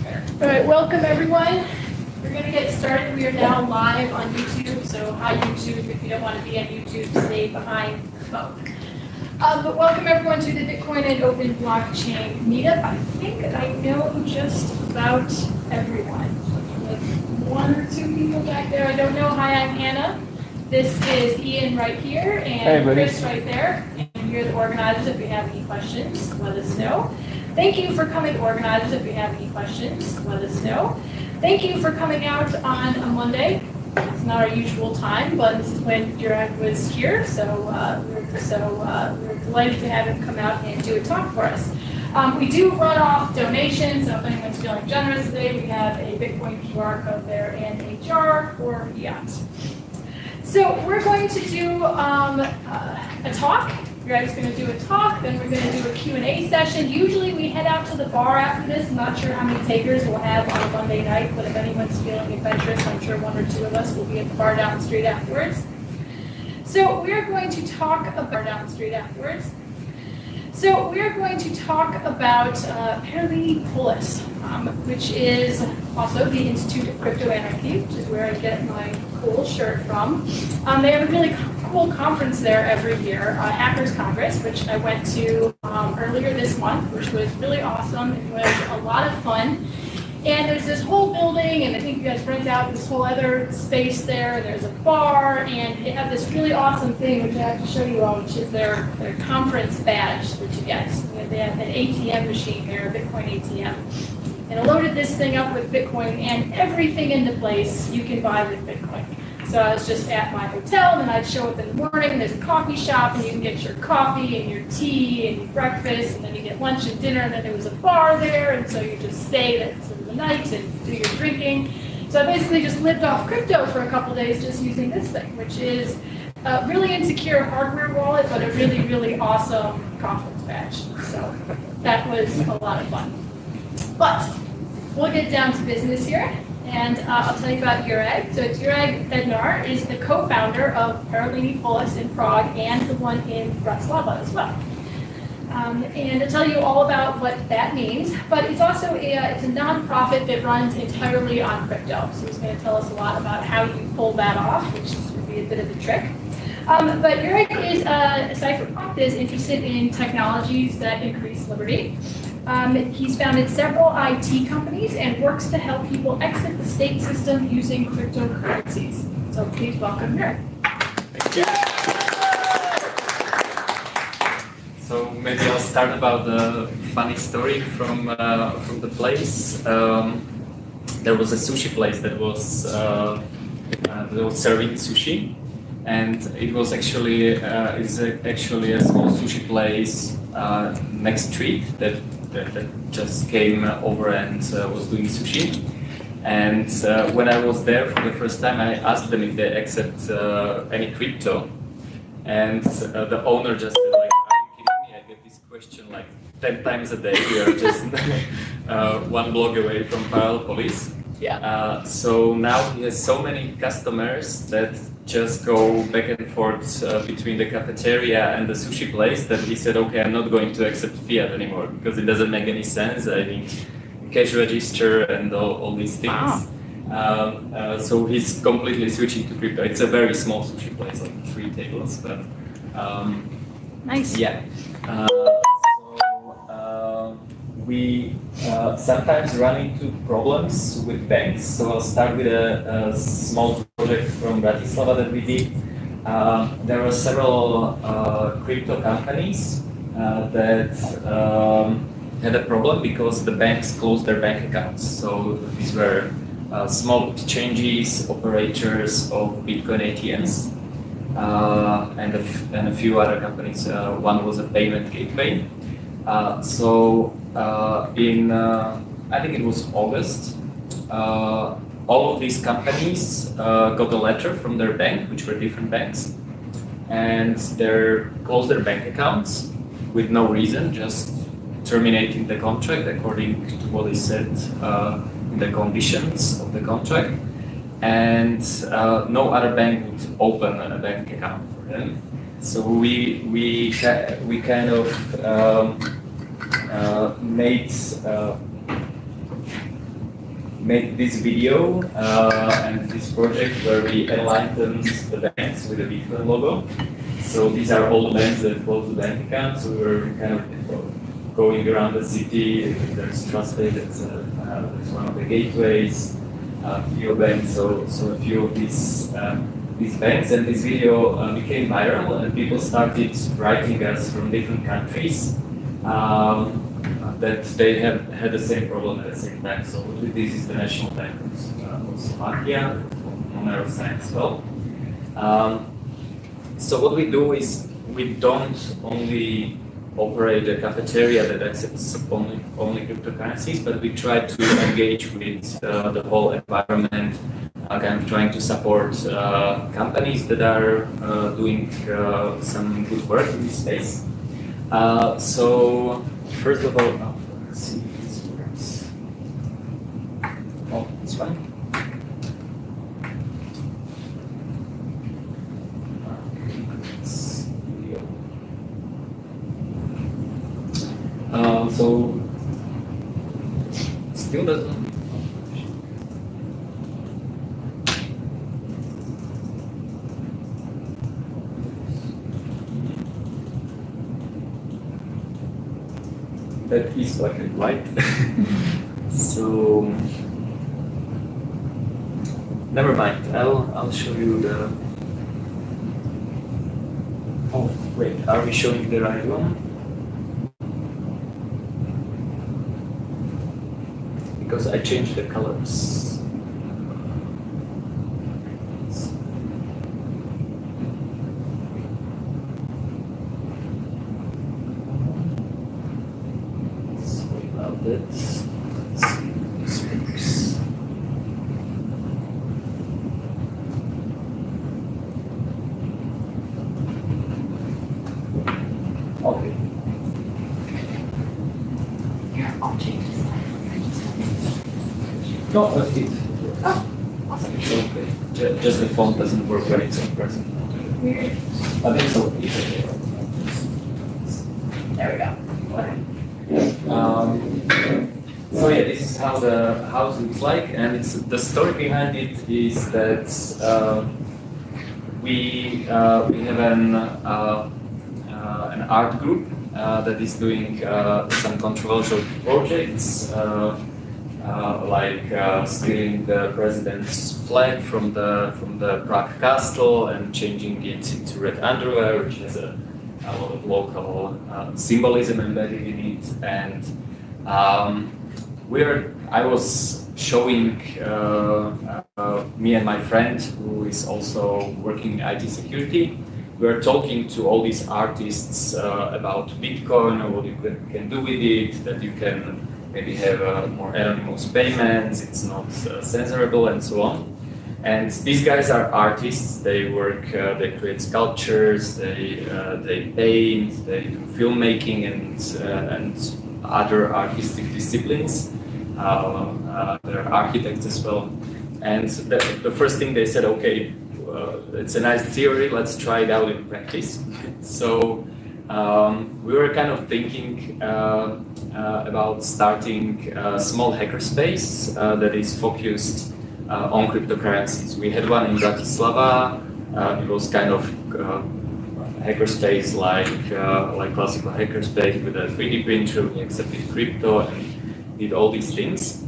All right, welcome everyone. We're going to get started. We are now live on YouTube, so hi YouTube. If you don't want to be on YouTube, stay behind the phone. But welcome everyone to the Bitcoin and Open Blockchain Meetup. I think I know just about everyone. Like one or two people back there I don't know. Hi, I'm Hannah. This is Ian right here, and Chris right there. And you're the organizers. If you have any questions, let us know. Thank you for coming, organizers. If you have any questions, let us know. Thank you for coming out on a Monday. It's not our usual time, but this is when Jurek was here, so we're delighted to have him come out and do a talk for us. We do run off donations, so if anyone's feeling generous today, we have a Bitcoin QR code there and a jar for fiat. So we're going to do a talk. Greg's going to do a talk, then we're going to do a Q&A session. Usually we head out to the bar after this. I'm not sure how many takers we'll have on a Monday night, but if anyone's feeling adventurous, I'm sure one or two of us will be at the bar down the street afterwards. So we're going to talk about Paralelná Polis, which is also the Institute of Crypto Anarchy, which is where I get my cool shirt from. They have a really cool conference there every year, Hackers Congress, which I went to earlier this month, which was really awesome. It was a lot of fun. And there's this whole building, and I think you guys rent out this whole other space there. There's a bar, and they have this really awesome thing, which I have to show you all, which is their conference badge that you get. They have an ATM machine there, a Bitcoin ATM. And I loaded this thing up with Bitcoin, and everything in the place you can buy with Bitcoin. So I was just at my hotel, and I'd show up in the morning, and there's a coffee shop, and you can get your coffee and your tea and your breakfast, and then you get lunch and dinner, and then there was a bar there, and so you just stay there for the night and do your drinking. So I basically just lived off crypto for a couple days just using this thing, which is a really insecure hardware wallet, but a really, really awesome conference badge. So that was a lot of fun. But we'll get down to business here. And I'll tell you about Jurek. So Jurek Bednar is the co-founder of Paralelná Polis in Prague and the one in Bratislava as well. And I'll tell you all about what that means. But it's also it's a nonprofit that runs entirely on crypto. So he's going to tell us a lot about how you pull that off, which is going to be a bit of a trick. But Jurek is a cypherpunk that is interested in technologies that increase liberty. He's founded several IT companies and works to help people exit the state system using cryptocurrencies. So please welcome Jurek. Thank you. So maybe I'll start about the funny story from the place. There was a sushi place that was serving sushi, and it was actually a small sushi place next street that just came over and was doing sushi. And when I was there for the first time, I asked them if they accept any crypto. And the owner just said, like, are you kidding me? I get this question like 10 times a day. We are just one block away from Paralelná Polis. Yeah. So now he has so many customers that just go back and forth between the cafeteria and the sushi place that he said, okay, I'm not going to accept fiat anymore because it doesn't make any sense. I need cash register and all these things. Wow. So he's completely switching to crypto. It's a very small sushi place, like 3 tables, but nice. Yeah. We sometimes run into problems with banks. So I'll start with a small project from Bratislava that we did. There were several crypto companies that had a problem because the banks closed their bank accounts. So these were small exchanges, operators of Bitcoin ATMs, and a few other companies. One was a payment gateway. I think it was August, all of these companies got a letter from their bank, which were different banks, and they closed their bank accounts with no reason, just terminating the contract according to what is said in the conditions of the contract, and no other bank would open a bank account for them. So we kind of made made this video and this project where we enlightened the banks with a Bitcoin logo. So these are all the banks that close the bank account. So we were kind of going around the city. There's Trusted, it's one of the gateways, a few banks. So a few of these banks, and this video became viral, and people started writing us from different countries that they have had the same problem at the same time. So this is the National Bank of Slovakia, Monero sign as well. So what we do is we don't only operate a cafeteria that accepts only cryptocurrencies, but we try to engage with the whole environment, kind of trying to support companies that are doing some good work in this space. So first of all, let's see if this works. Oh, it's fine. So still doesn't. That is black and white. So never mind. I'll show you the. Oh wait, are we showing the right one? Because I changed the colors. Sorry about that. Let's see if this works. Okay. Here, I'll change this. No, it. Oh, awesome. It's okay. Just the font doesn't work when it's in present. Weird. I think so. It's okay. There we go. So yeah, this is how the house looks like, and it's the story behind it is that we have an art group that is doing some controversial projects. Like stealing the president's flag from the Prague castle and changing it into red underwear, which has a lot of local symbolism embedded in it. And I was showing me and my friend, who is also working in IT security. We are talking to all these artists about Bitcoin, or what you can do with it, that you can maybe have more anonymous payments, it's not censorable, and so on. And these guys are artists. They work, they create sculptures, they paint, they do filmmaking and other artistic disciplines. They're architects as well. And the first thing they said, okay, it's a nice theory, let's try it out in practice. So we were kind of thinking about starting a small hackerspace that is focused on cryptocurrencies. We had one in Bratislava. It was kind of hackerspace like classical hackerspace with a 3D printer. We accepted crypto and did all these things.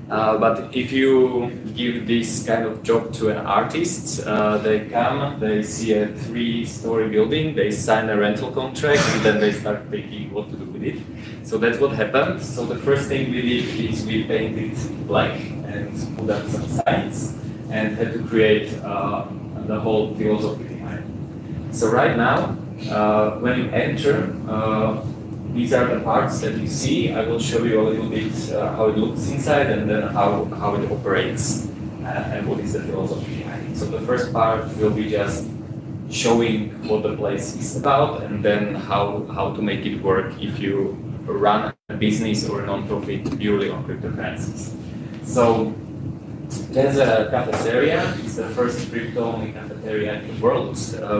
But if you give this kind of job to an artist, they come, they see a 3-story building, they sign a rental contract, and then they start thinking what to do with it. So that's what happened. So the first thing we did is we painted black and put up some signs and had to create the whole philosophy behind it. So right now, when you enter, these are the parts that you see. I will show you a little bit how it looks inside, and then how it operates and what is the philosophy behind it. So the first part will be just showing what the place is about, and then how to make it work if you run a business or a non-profit purely on cryptocurrencies. So there's a cafeteria. It's the first crypto-only cafeteria in the world,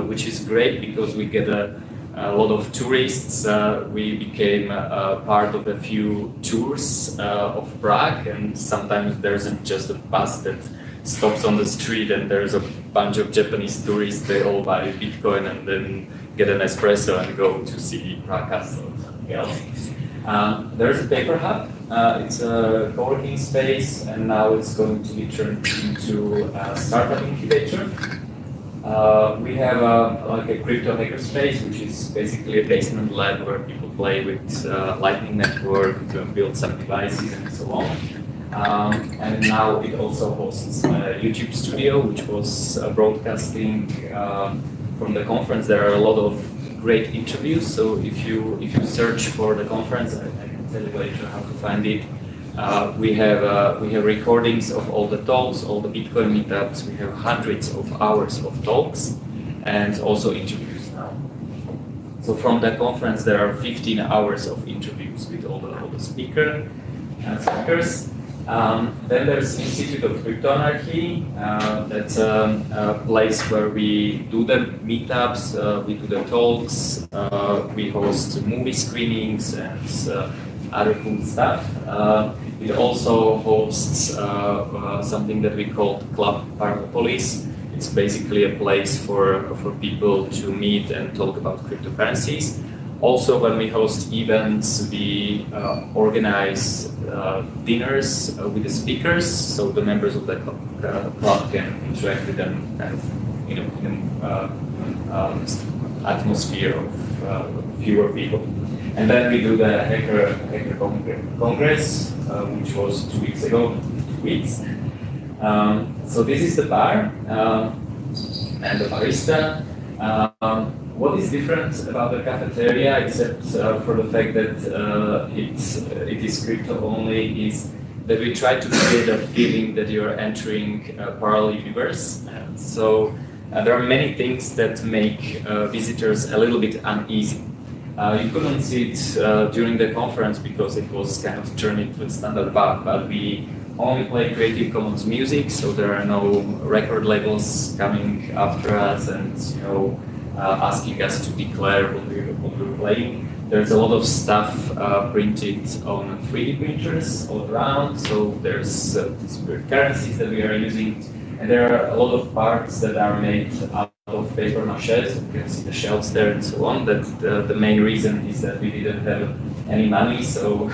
which is great because we get a a lot of tourists. We became part of a few tours of Prague, and sometimes there's just a bus that stops on the street and there's a bunch of Japanese tourists. They all buy Bitcoin and then get an espresso and go to see Prague Castle or something else. There's a paper hub. It's a co-working space, and now it's going to be turned into a startup incubator. We have like a crypto hackerspace, which is basically a basement lab where people play with Lightning Network, build some devices, and so on. And now it also hosts a YouTube studio, which was broadcasting from the conference. There are a lot of great interviews. So if you search for the conference, I can tell you later how to find it. We have recordings of all the talks, all the Bitcoin meetups. We have hundreds of hours of talks and also interviews now. So from the conference, there are 15 hours of interviews with all the speakers. Then there's Institute of Crypto Anarchy. That's a place where we do the meetups, we do the talks, we host movie screenings and other cool stuff. It also hosts something that we call Club Paralelná Polis. It's basically a place for people to meet and talk about cryptocurrencies. Also, when we host events, we organize dinners with the speakers, so the members of the club can interact with them kind of in an atmosphere of fewer people. And then we do the Hacker Congress, which was 2 weeks ago, 2 weeks. So this is the bar and the barista. What is different about the cafeteria, except for the fact that it is crypto only, is that we try to create a feeling that you're entering a parallel universe. So there are many things that make visitors a little bit uneasy. You couldn't see it during the conference because it was kind of turned into a standard bar, but we only play Creative Commons music, so there are no record labels coming after us and asking us to declare what we're playing. There's a lot of stuff printed on 3D printers all around, so there's spirit currencies that we are using, and there are a lot of parts that are made out of paper mache, so you can see the shelves there and so on. That the main reason is that we didn't have any money, so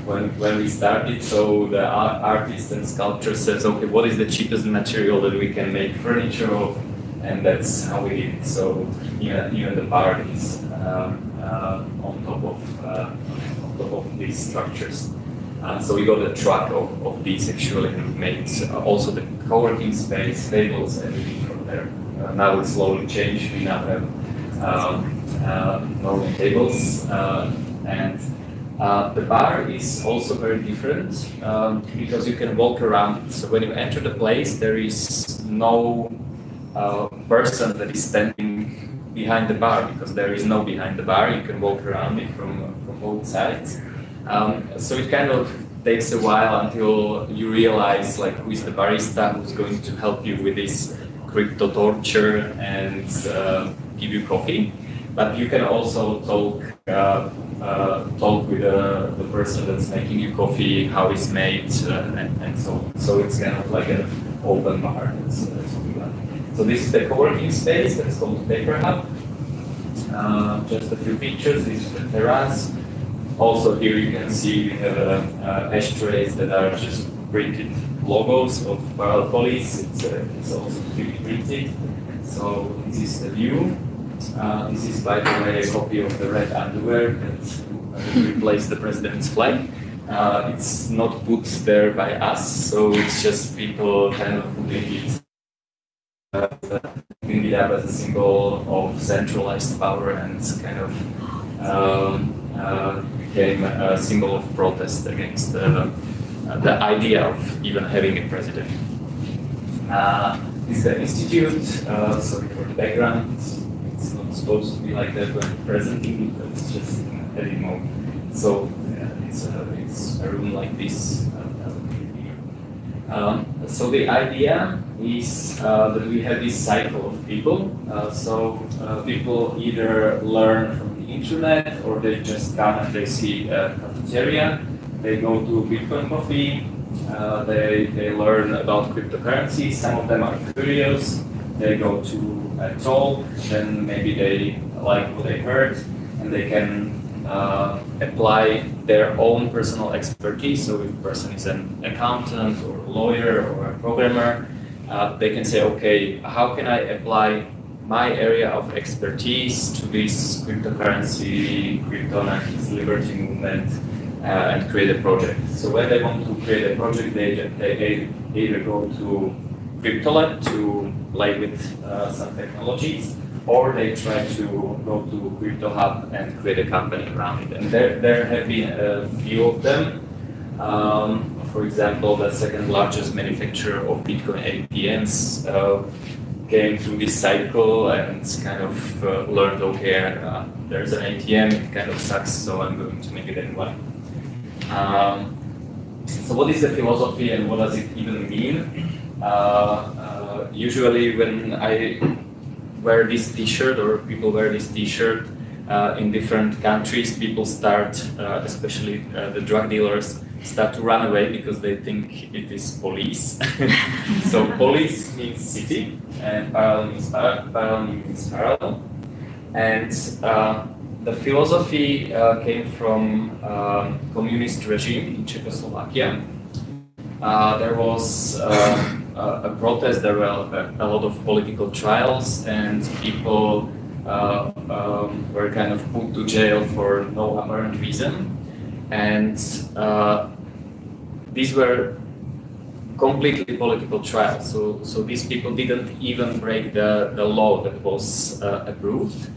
when we started, so the artist and sculptor says, okay, what is the cheapest material that we can make furniture of? And that's how we did it. So even the bar is on top of these structures. So we got a truck of these actually, and made also the co-working space, tables, everything from there. Now it's slowly changed. We now have normal tables, and the bar is also very different because you can walk around. So when you enter the place, there is no person that is standing behind the bar, because there is no behind the bar. You can walk around it from both sides. So it kind of takes a while until you realize like who is the barista who's going to help you with this crypto torture and give you coffee. But you can also talk with the person that's making you coffee, how it's made, and so on. So it's kind of like an open bar. That's what we want. So this is the co-working space that's called Paper Hub. Just a few pictures. This is the terrace. Also here you can see we have ashtrays that are just printed logos of Paralelná Polis. It's also 3D printed. So this is the view. This is, by the way, a copy of the red underwear that replaced the president's flag. It's not put there by us, so it's just people kind of putting it up as a symbol of centralized power and kind of became a symbol of protest against the idea of even having a president. This is the institute. Sorry for the background. It's not supposed to be like that when presenting, but it's just in edit mode. So it's a room like this. So the idea is that we have this cycle of people. People either learn from the internet, or they just come and they see a cafeteria. They go to Bitcoin coffee. They learn about cryptocurrency. Some of them are curious. They go to a talk. Then maybe they like what they heard, and they can apply their own personal expertise. So if a person is an accountant or a lawyer or a programmer, they can say, okay, how can I apply my area of expertise to this cryptocurrency, crypto-anarchist liberty movement, and create a project. So when they want to create a project, they either go to CryptoLab to play with some technologies, or they try to go to Crypto Hub and create a company around it. And there have been a few of them. For example, the second largest manufacturer of Bitcoin ATMs came through this cycle and kind of learned, okay, there's an ATM, it kind of sucks, so I'm going to make it anyway. So what is the philosophy and what does it even mean? Usually when I wear this t-shirt, or people wear this t-shirt in different countries, people start, especially the drug dealers, start to run away because they think it is police. So police means city, and parallel means parallel. And the philosophy came from communist regime in Czechoslovakia. There was a protest, there were a lot of political trials, and people were kind of put to jail for no apparent reason. And these were completely political trials. So these people didn't even break the law that was approved.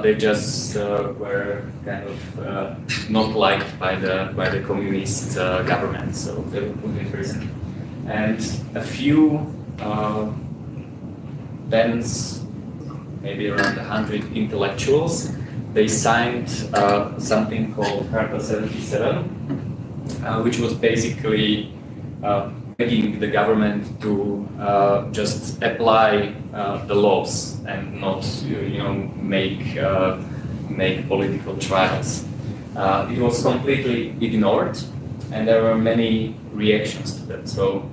They just were kind of not liked by the communist government, so they were put in prison. And a few tens, maybe around 100 intellectuals, they signed something called Carta 77, which was basically begging the government to just apply the laws and not, make political trials. It was completely ignored, and there were many reactions to that. So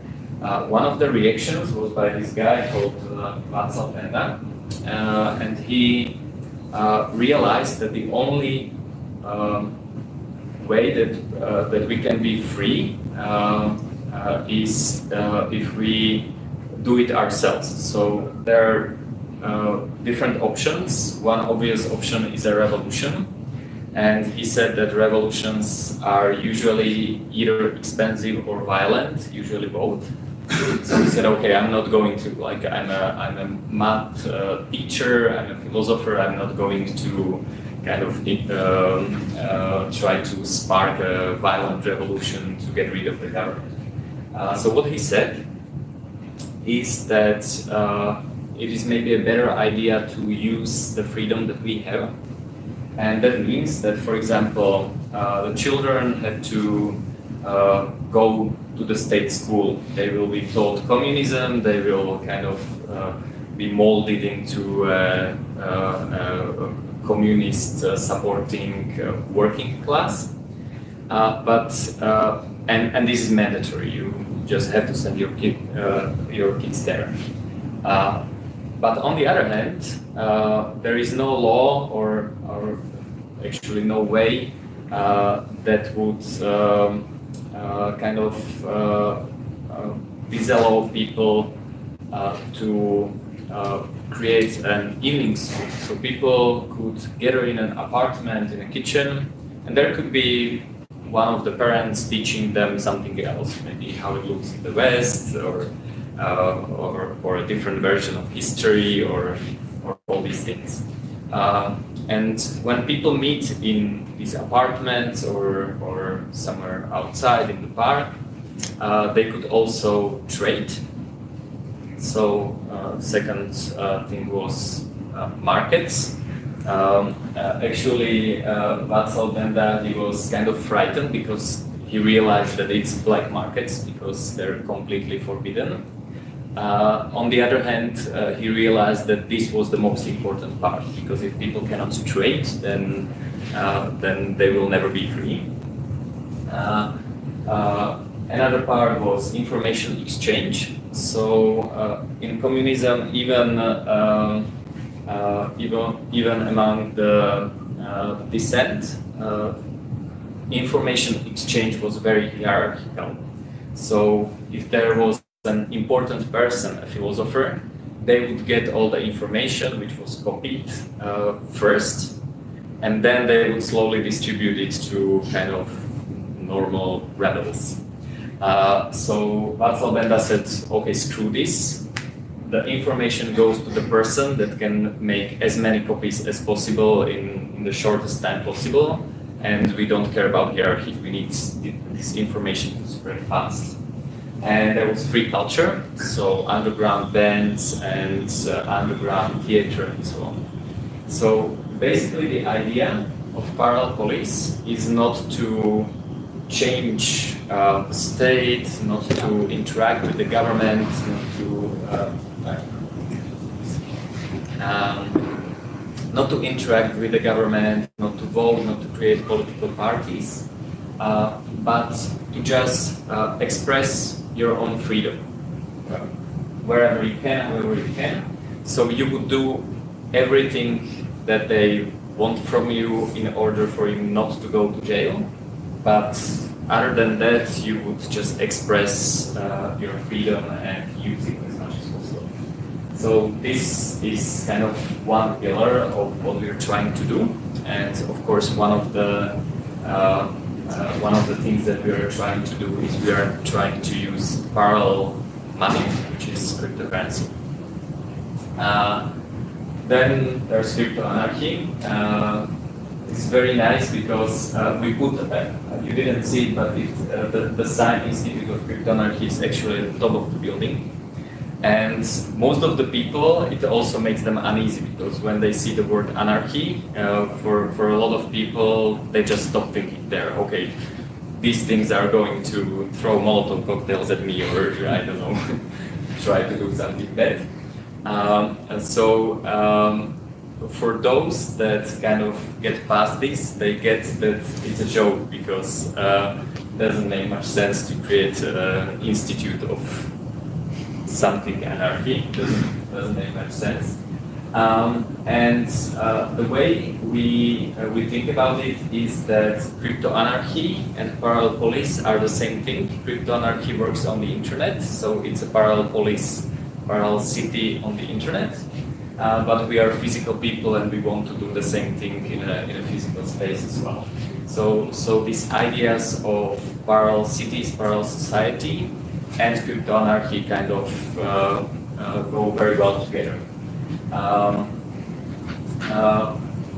one of the reactions was by this guy called Václav Benda, and he realized that the only way that we can be free is if we do it ourselves. So there are different options. One obvious option is a revolution, and he said that revolutions are usually either expensive or violent, usually both. So he said, okay, I'm not going to, like, I'm a math teacher, I'm a philosopher, I'm not going to kind of try to spark a violent revolution to get rid of the government. So what he said is that it is maybe a better idea to use the freedom that we have. And that means that, for example, the children have to go to the state school. They will be taught communism, they will kind of be molded into a communist supporting working class. And this is mandatory. You just have to send your kids there. But on the other hand, there is no law or actually no way that would kind of disallow people to create an evening school. So people could gather in an apartment, in a kitchen, and there could be one of the parents teaching them something else, maybe how it looks in the West, or a different version of history, or all these things. And when people meet in these apartments or somewhere outside in the park, they could also trade. So second thing was markets. Actually, Václav Benda, he was kind of frightened because he realized that it's black markets because they're completely forbidden. On the other hand, he realized that this was the most important part, because if people cannot trade, then they will never be free. Another part was information exchange. So in communism, even among the dissent, information exchange was very hierarchical. So if there was an important person, a philosopher, they would get all the information which was copied first, and then they would slowly distribute it to kind of normal rebels. So Václav Benda said, okay, screw this. The information goes to the person that can make as many copies as possible in the shortest time possible, and we don't care about hierarchy. We need this information to spread fast. And there was free culture, so underground bands and underground theater and so on. So basically the idea of Parallel Polis is not to change the state, not to interact with the government, not to interact with the government, not to vote, not to create political parties, but to just express your own freedom wherever you can, however you can. So you would do everything that they want from you in order for you not to go to jail, but other than that, you would just express your freedom and use it as much as possible. So this is kind of one pillar of what we're trying to do, and of course one of the things that we are trying to do is we are trying to use parallel money, which is cryptocurrency. Then there's crypto anarchy. It's very nice because we put, you didn't see it, but the sign Institute of Crypto Anarchy is actually at the top of the building. And most of the people, it also makes them uneasy, because when they see the word anarchy, for a lot of people, they just stop thinking there, okay, these things are going to throw Molotov cocktails at me, or I don't know, try to do something bad. And so for those that kind of get past this, they get that it's a joke, because it doesn't make much sense to create an institute of something anarchy. Doesn't make much sense. And the way we think about it is that crypto anarchy and parallel polis are the same thing. Crypto anarchy works on the internet, so it's a parallel polis, parallel city on the internet. But we are physical people, and we want to do the same thing in a physical space as well. So these ideas of parallel cities, parallel society, and crypto anarchy kind of go very well together.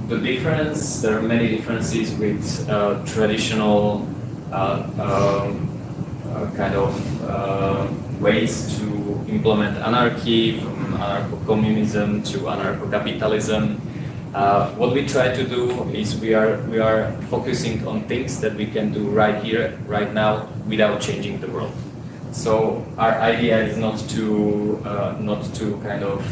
The difference, there are many differences with traditional kind of ways to implement anarchy, from anarcho-communism to anarcho-capitalism. What we try to do is we are focusing on things that we can do right here, right now, without changing the world. So our idea is not to kind of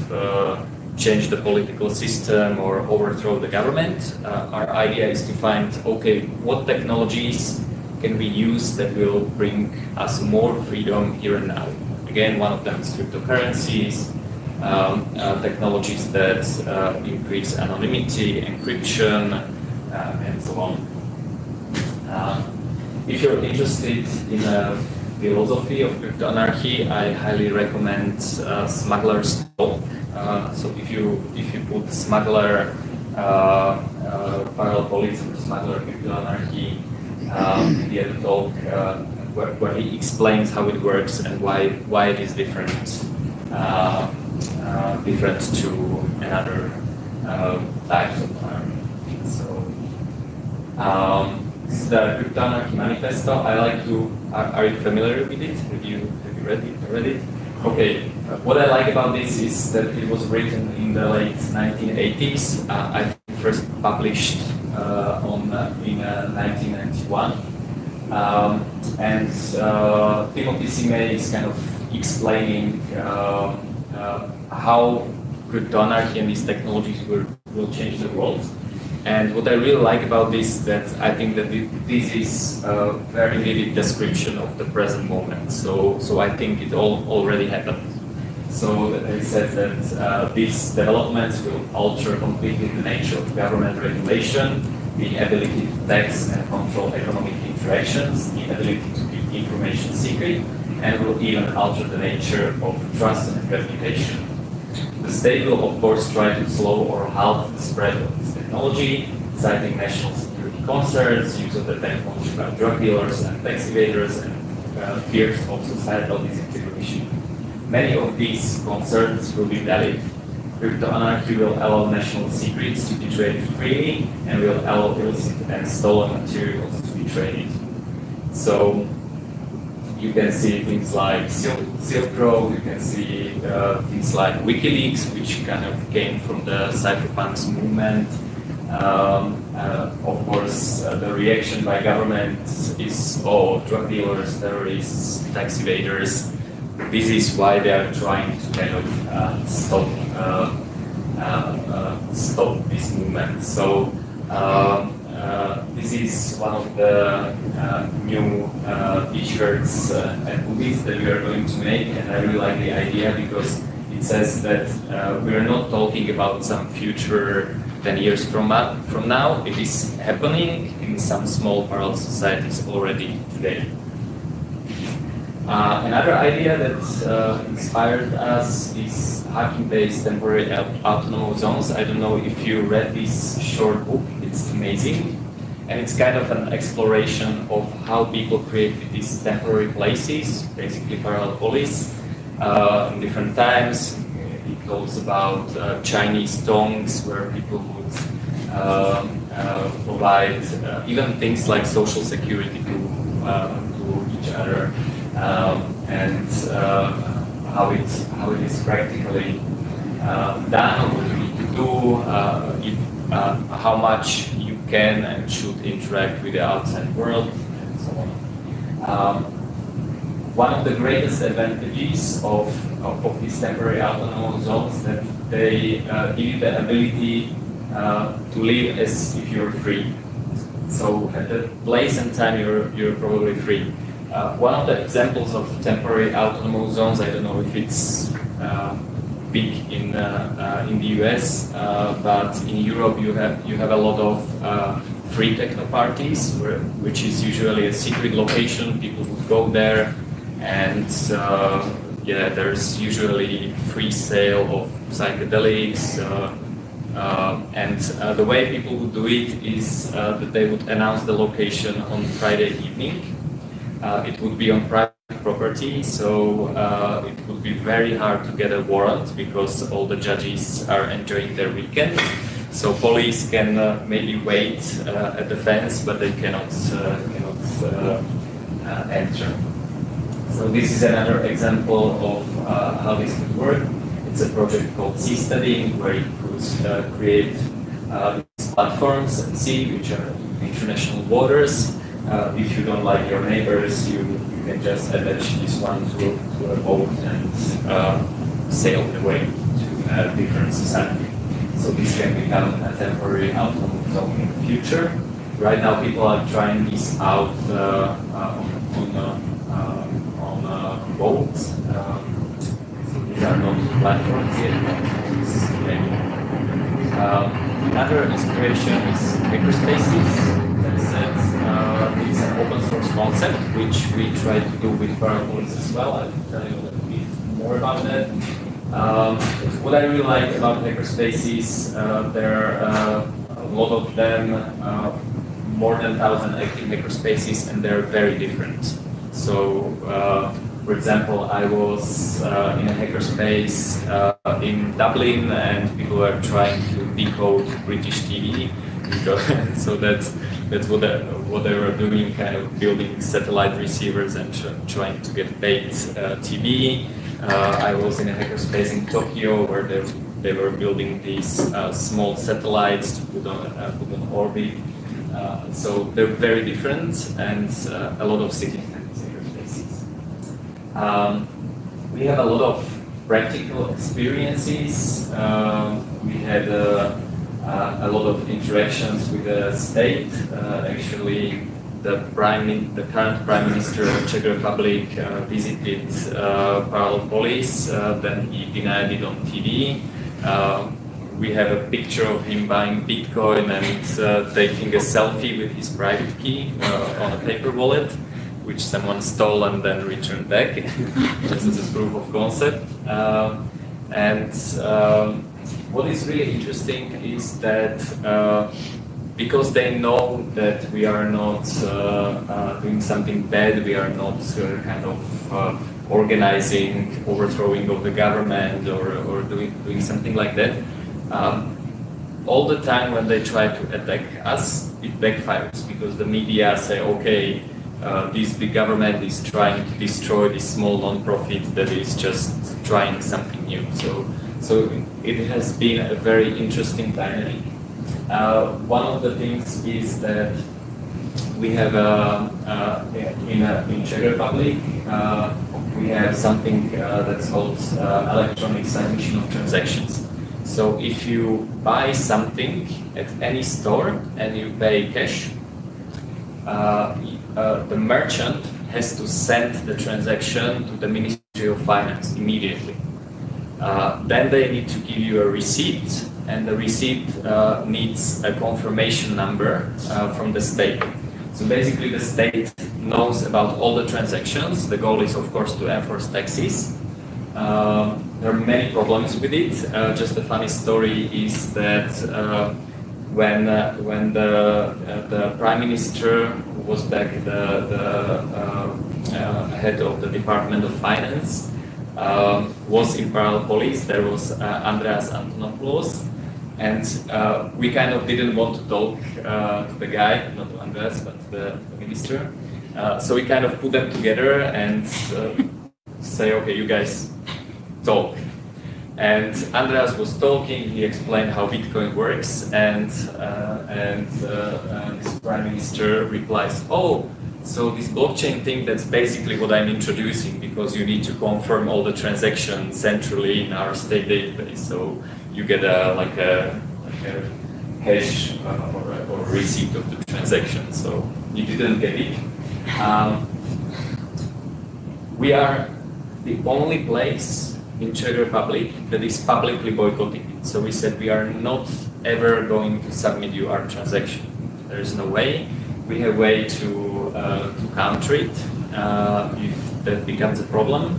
change the political system or overthrow the government. Our idea is to find, okay, what technologies can we use that will bring us more freedom here and now. Again, one of them is cryptocurrencies, technologies that increase anonymity, encryption, and so on. If you're interested in philosophy of crypto anarchy, I highly recommend Smuggler's Talk. So if you put Smuggler Parallel Polis or Smuggler Crypto Anarchy, the other talk where he explains how it works and why it is different to another types of anarchy. So this is the Crypto Anarchy Manifesto. I like to. Are you familiar with it? Have you read it? Okay. What I like about this is that it was written in the late 1980s. I first published in 1991, And Timothy Simei is kind of explaining how crypto-anarchy and these technologies will change the world. And what I really like about this, that I think that this is a very vivid description of the present moment. So I think it all already happened. So he says that these developments will alter completely the nature of government regulation, the ability to tax and control economic interactions, the ability to keep information secret, and will even alter the nature of trust and reputation. The state will, of course, try to slow or halt the spread of this technology, citing national security concerns, use of the technology by drug dealers and tax evaders, and fears of societal disintegration. Many of these concerns will be valid. Crypto-anarchy will allow national secrets to be traded freely and will allow illicit and stolen materials to be traded. So you can see things like Silk Road, you can see things like WikiLeaks, which kind of came from the cypherpunks movement. Of course, the reaction by government is, oh, drug dealers, terrorists, tax evaders. This is why they are trying to kind of stop this movement. So this is one of the new t-shirts and hoodies that we are going to make, and I really like the idea because it says that we are not talking about some future 10 years from now. It is happening in some small parallel societies already today. Another idea that inspired us is hacking-based temporary autonomous zones. I don't know if you read this short book, it's amazing. And it's kind of an exploration of how people created these temporary places, basically Paralelná Polis, in different times. It talks about Chinese tongs where people would provide even things like social security to each other. And how it is practically done, what you need to do, how much you can and should interact with the outside world, and so on. One of the greatest advantages of these temporary autonomous zones that they give you the ability to live as if you're free. So at the place and time you're probably free. One of the examples of temporary autonomous zones, I don't know if it's big in the US, but in Europe you have a lot of free techno parties, which is usually a secret location. People would go there, and yeah, there's usually free sale of psychedelics. And the way people would do it is that they would announce the location on Friday evening. It would be on private property, so it would be very hard to get a warrant because all the judges are enjoying their weekend. So police can maybe wait at the fence, but they cannot enter. So this is another example of how this could work. It's a project called Sea Studying, where you could create these platforms at sea, which are international waters. If you don't like your neighbors, you can just attach this one to a boat and sail away to a different society. So this can become a temporary autonomous zone in the future. Right now, people are trying this out on boats. So these are not platforms yet. Another inspiration is makerspaces. It's an open source concept, which we try to do with Paralelná Polis as well. I'll tell you a little bit more about that. What I really like about makerspaces, there are a lot of them, more than 1,000 active makerspaces, and they're very different. So, for example, I was in a hackerspace in Dublin, and people were trying to decode British TV. So that's what they were doing, kind of building satellite receivers and trying to get paid TV. I was in a hackerspace in Tokyo where they were building these small satellites to put on orbit. So they're very different and a lot of significant interfaces. We have a lot of practical experiences. We had a lot of interactions with the state. Actually, the current Prime Minister of Czech Republic visited Paralelná Polis, then he denied it on TV. We have a picture of him buying Bitcoin and taking a selfie with his private key on a paper wallet, which someone stole and then returned back, just as a proof of concept. What is really interesting is that because they know that we are not doing something bad, we are not kind of organizing overthrowing of the government or doing something like that. All the time when they try to attack us, it backfires because the media say, okay, this big government is trying to destroy this small non-profit that is just trying something new. So it has been a very interesting dynamic. One of the things is that we have in Czech Republic we have something that's called electronic submission of transactions. So if you buy something at any store and you pay cash, the merchant has to send the transaction to the Ministry of Finance immediately. Then they need to give you a receipt, and the receipt needs a confirmation number from the state. So basically the state knows about all the transactions. The goal is, of course, to enforce taxes. There are many problems with it. Just a funny story is that when the Prime Minister who was back the head of the Department of Finance was in Paralelná Polis, there was Andreas Antonopoulos, and we kind of didn't want to talk to the guy, not to Andreas, but the minister. So we kind of put them together and say, okay, you guys talk. And Andreas was talking, he explained how Bitcoin works, and his Prime Minister replies, oh, so this blockchain thing, that's basically what I'm introducing, because you need to confirm all the transactions centrally in our state database. So you get like a hash or a receipt of the transaction. So you didn't get it. We are the only place in Czech Republic that is publicly boycotting it. So we said we are not ever going to submit you our transaction. There is no way. We have a way to counter it if that becomes a problem.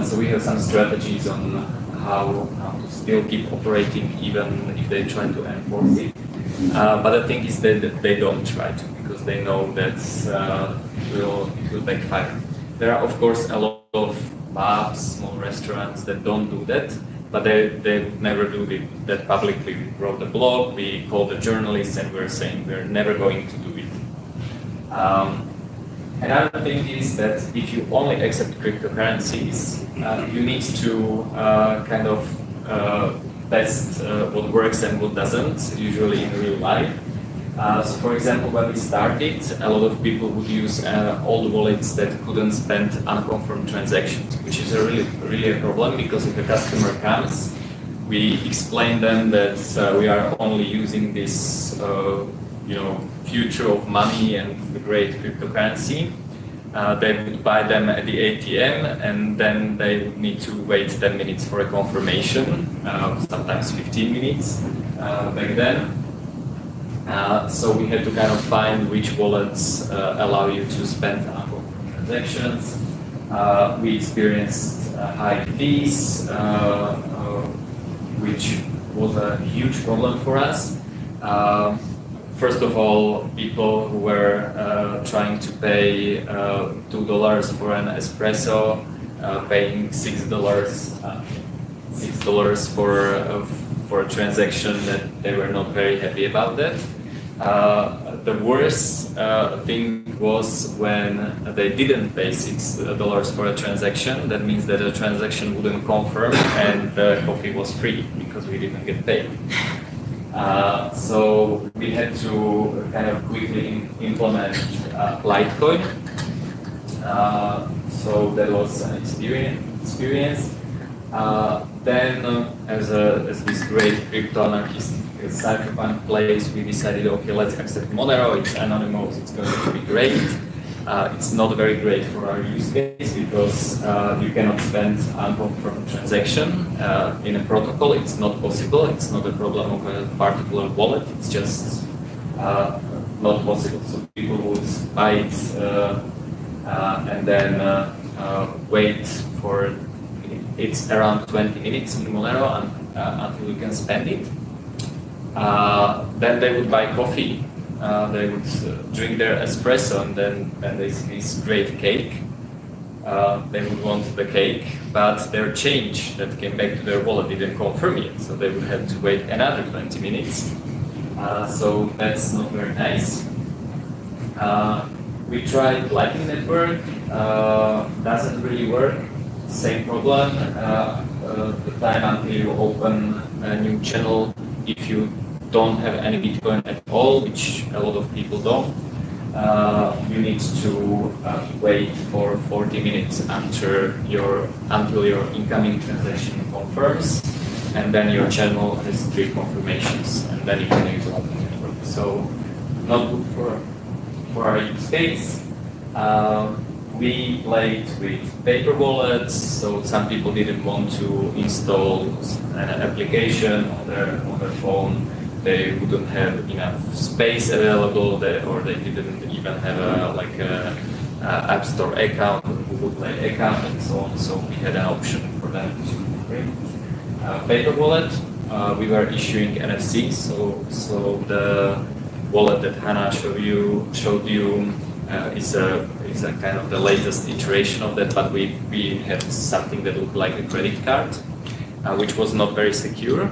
So we have some strategies on how to still keep operating even if they try to enforce it. But the thing is that they don't try to, because they know that it will backfire. There are, of course, a lot of pubs, small restaurants that don't do that, but they never do that publicly. We wrote a blog, we called the journalists, and we're saying we're never going to do it. Another thing is that if you only accept cryptocurrencies, you need to kind of test what works and what doesn't, usually in real life. So for example, when we started, a lot of people would use old wallets that couldn't spend unconfirmed transactions, which is really a problem, because if a customer comes, we explain them that we are only using this future of money and the great cryptocurrency. They would buy them at the ATM, and then they would need to wait 10 minutes for a confirmation, sometimes 15 minutes back then. So we had to kind of find which wallets allow you to spend unconfirmed transactions. We experienced high fees, which was a huge problem for us. First of all, people who were trying to pay $2 for an espresso, paying $6 for a transaction that they were not very happy about that. The worst thing was when they didn't pay $6 for a transaction. That means that the transaction wouldn't confirm and the coffee was free because we didn't get paid. So we had to kind of quickly implement Litecoin. So that was an experience. Then, as this great crypto anarchist cypherpunk plays, we decided, okay, let's accept Monero. It's anonymous. It's going to be great. It's not very great for our use case because you cannot spend unconfirmed transaction in a protocol. It's not possible. It's not a problem of a particular wallet. It's just not possible. So people would buy it and then wait for it's around 20 minutes in Monero until you can spend it. Then they would buy coffee. They would drink their espresso, and then they see this great cake. They would want the cake, but their change that came back to their wallet didn't confirm it, so they would have to wait another 20 minutes. So that's not very nice. We tried Lightning Network, doesn't really work. Same problem. The time until you open a new channel, if you don't have any Bitcoin at all, which a lot of people don't, you need to wait for 40 minutes until your incoming transaction confirms, and then your channel has 3 confirmations, and then you can use Lightning Network. So not good for our use case. We played with paper wallets, so some people didn't want to install an application on their phone. They wouldn't have enough space available, or they didn't even have a App Store account or Google Play account and so on. So we had an option for them to bring paper wallet. We were issuing NFC, so the wallet that Hannah showed you is a kind of the latest iteration of that, but we had something that looked like a credit card, which was not very secure.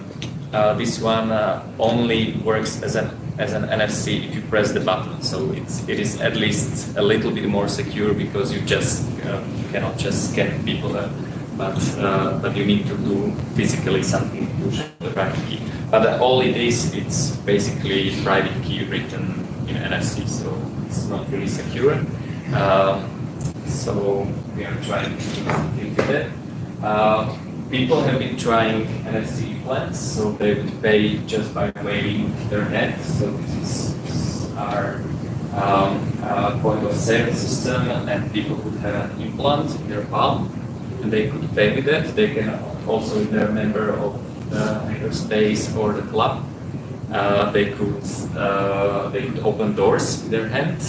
This one only works as an NFC if you press the button, so it is at least a little bit more secure because you cannot just scan people, but you need to do physically something to push the private key. But all it is, it's basically private key written in NFC, so it's not really secure. So we are trying to do something with it. People have been trying NFC plans, so they would pay just by waving their hand. So this is our point of sale system, and people would have an implant in their palm, and they could pay with that. They can also, if they're a member of the makerspace or the club, they could open doors with their hand.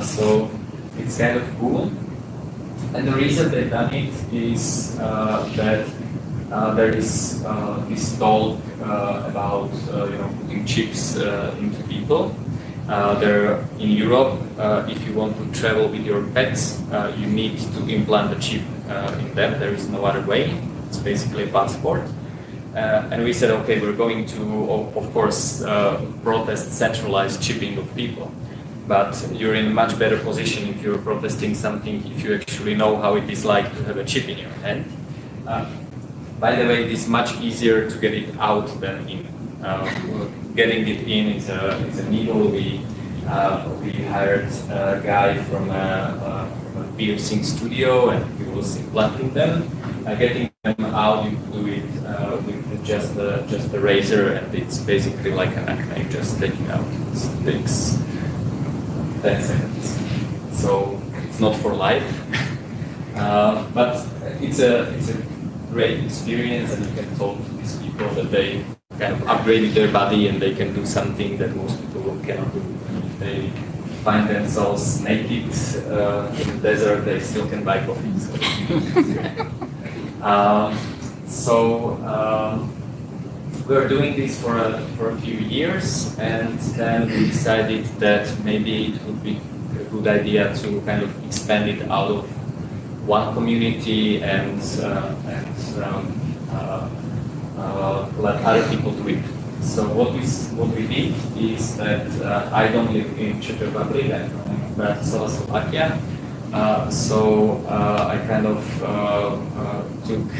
So it's kind of cool. And the reason they've done it is that there is this talk about putting chips into people. There in Europe, if you want to travel with your pets, you need to implant a chip in them. There is no other way. It's basically a passport. And we said, okay, we're going to, of course, protest centralized chipping of people. But you're in a much better position if you're protesting something, if you actually know how it is like to have a chip in your hand. By the way, it is much easier to get it out than in. Getting it in is a needle. We hired a guy from a piercing studio, and he was implanting them. Getting them out, you do it with just the razor, and it's basically like an acne, just taking out. It takes 10 seconds. So it's not for life, but it's a great experience, and you can talk to these people that they kind of upgraded their body and they can do something that most people cannot do. If they find themselves naked in the desert, they still can buy coffee. So we were doing this for a few years, and then we decided that maybe it would be a good idea to kind of expand it out of one community and let other people do it. So what we did is that I don't live in Czech Republic, I'm from Bratislava, Slovakia. I kind of took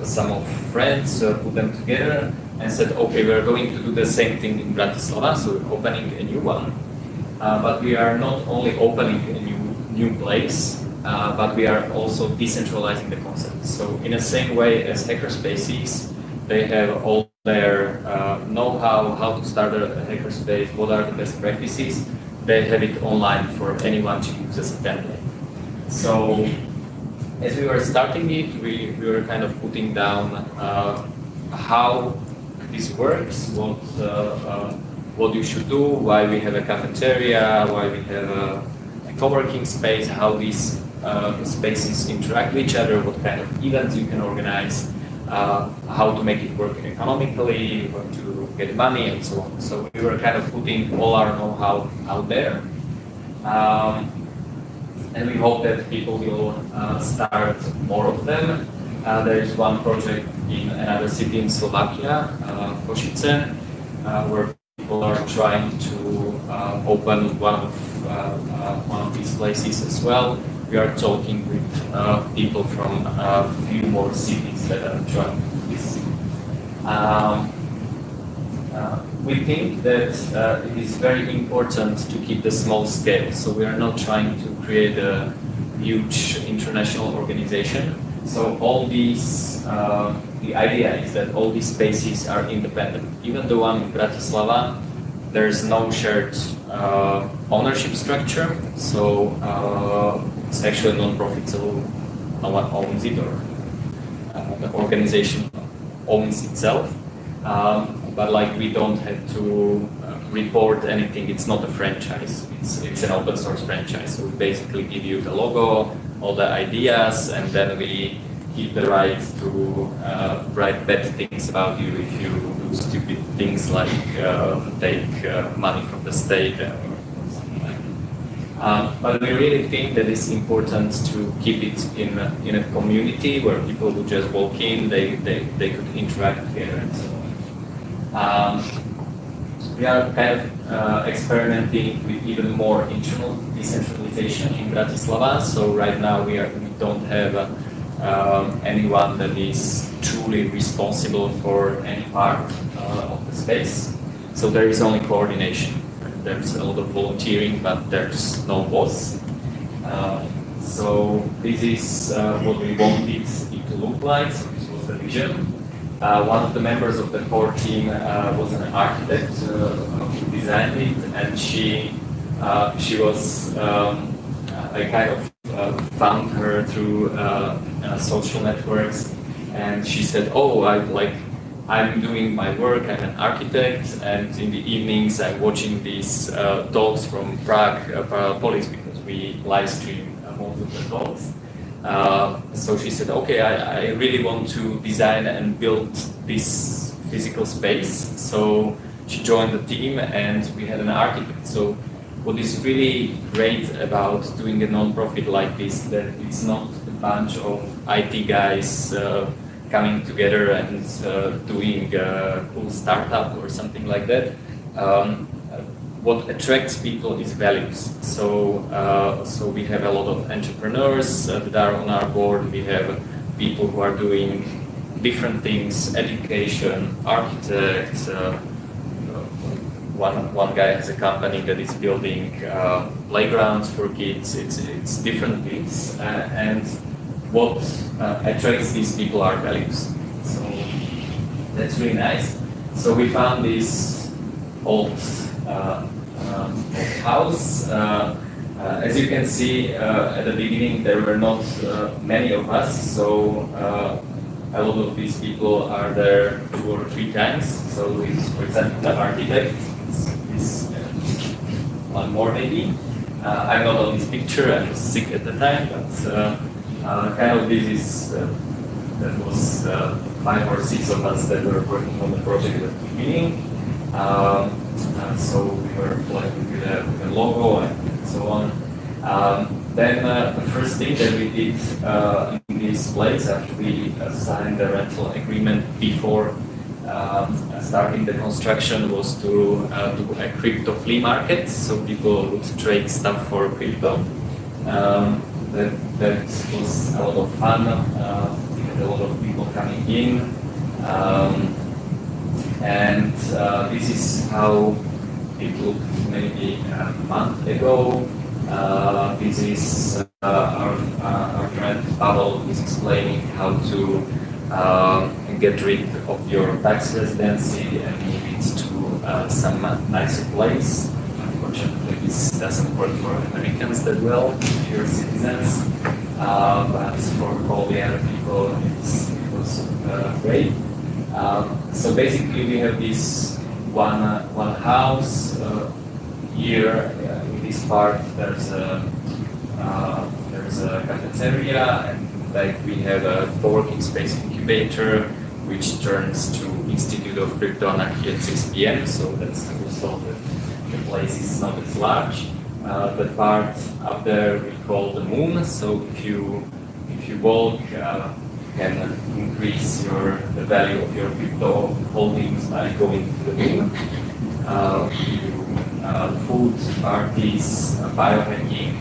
some of friends, put them together, and said, okay, we're going to do the same thing in Bratislava, so we're opening a new one. But we are not only opening a new place, but we are also decentralizing the concept. So in the same way as hackerspaces, they have all their know-how, how to start a hackerspace, what are the best practices. They have it online for anyone to use as a template. So as we were starting it, we were kind of putting down how this works, what you should do, why we have a cafeteria, why we have a co-working space, how these spaces interact with each other, what kind of events you can organize, how to make it work economically, where to get money, and so on. So we were kind of putting all our know-how out there. And we hope that people will start more of them. There is one project in another city in Slovakia, Košice, where people are trying to open one of these places as well. We are talking with people from a few more cities that are trying this. We think that it is very important to keep the small scale. So we are not trying to create a huge international organization. So all these, the idea is that all these spaces are independent. Even the one in Bratislava, there is no shared ownership structure. So it's actually a non-profit, so no one owns it, or the organization owns itself. But like, we don't have to report anything. It's not a franchise. It's an open source franchise. So we basically give you the logo, all the ideas, and then we keep the right to write bad things about you if you do stupid things like take money from the state or something like that. But we really think that it's important to keep it in a community where people who just walk in, they could interact together and so on. We are kind of experimenting with even more internal decentralization in Bratislava. So right now we don't have anyone that is truly responsible for any part of the space. So there is only coordination. There's a lot of volunteering, but there's no boss. So this is what we wanted it to look like. So this was the vision. One of the members of the core team was an architect who designed it, and she was I kind of found her through social networks, and she said, "Oh, I'm doing my work. I'm an architect, and in the evenings I'm watching these talks from Prague, Paralelná Polis, because we live stream most of the talks." So she said, okay, I really want to design and build this physical space. So she joined the team, and we had an architect. So what is really great about doing a non-profit like this, that it's not a bunch of IT guys coming together and doing a cool startup or something like that. What attracts people is values. So we have a lot of entrepreneurs that are on our board. We have people who are doing different things: education, architects. One guy has a company that is building playgrounds for kids. It's different things, and what attracts these people are values. So that's really nice. So we found this old house. As you can see, at the beginning there were not many of us, so a lot of these people are there 2 or 3 times. So it's, for example, the architect, is one more maybe. I'm not on this picture, I was sick at the time, but kind of this is, that was 5 or 6 of us that were working on the project at the beginning. So we were playing with a logo and so on. Then the first thing that we did in this place, after we signed the rental agreement before starting the construction, was to do a crypto flea market, so people would trade stuff for crypto. that was a lot of fun. We had a lot of people coming in, and this is how it looked maybe a month ago. This is our friend Pavel is explaining how to get rid of your tax residency and move it to some nicer place. Unfortunately, this doesn't work for Americans that well, if you're citizens, but for all the other people, it was great. So basically, we have this one house. Here in this part, there's a cafeteria, and like we have a co-working space incubator, which turns to Institute of Crypto Anarchy at 6 p.m. So that's the result that the place is not as large. The part up there we call the moon. So if you walk, you can increase the value of your crypto holdings by going to the moon. Food parties, biohacking.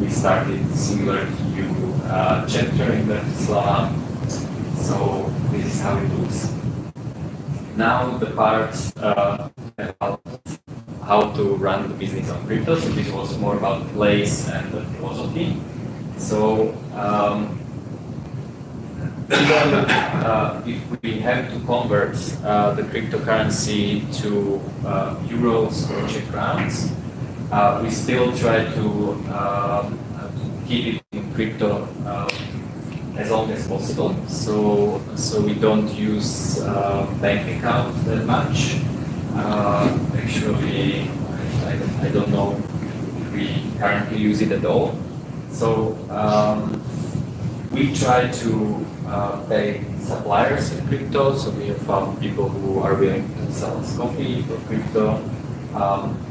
We started similar to you chapter in Bratislava. So this is how it looks. Now the part about how to run the business on crypto. So this was more about place and the philosophy. So even if we have to convert the cryptocurrency to euros or Czech crowns, we still try to keep it in crypto as long as possible. So we don't use bank account that much. Actually, I don't know if we currently use it at all. So we try to pay suppliers in crypto. So we have found people who are willing to sell us coffee for crypto.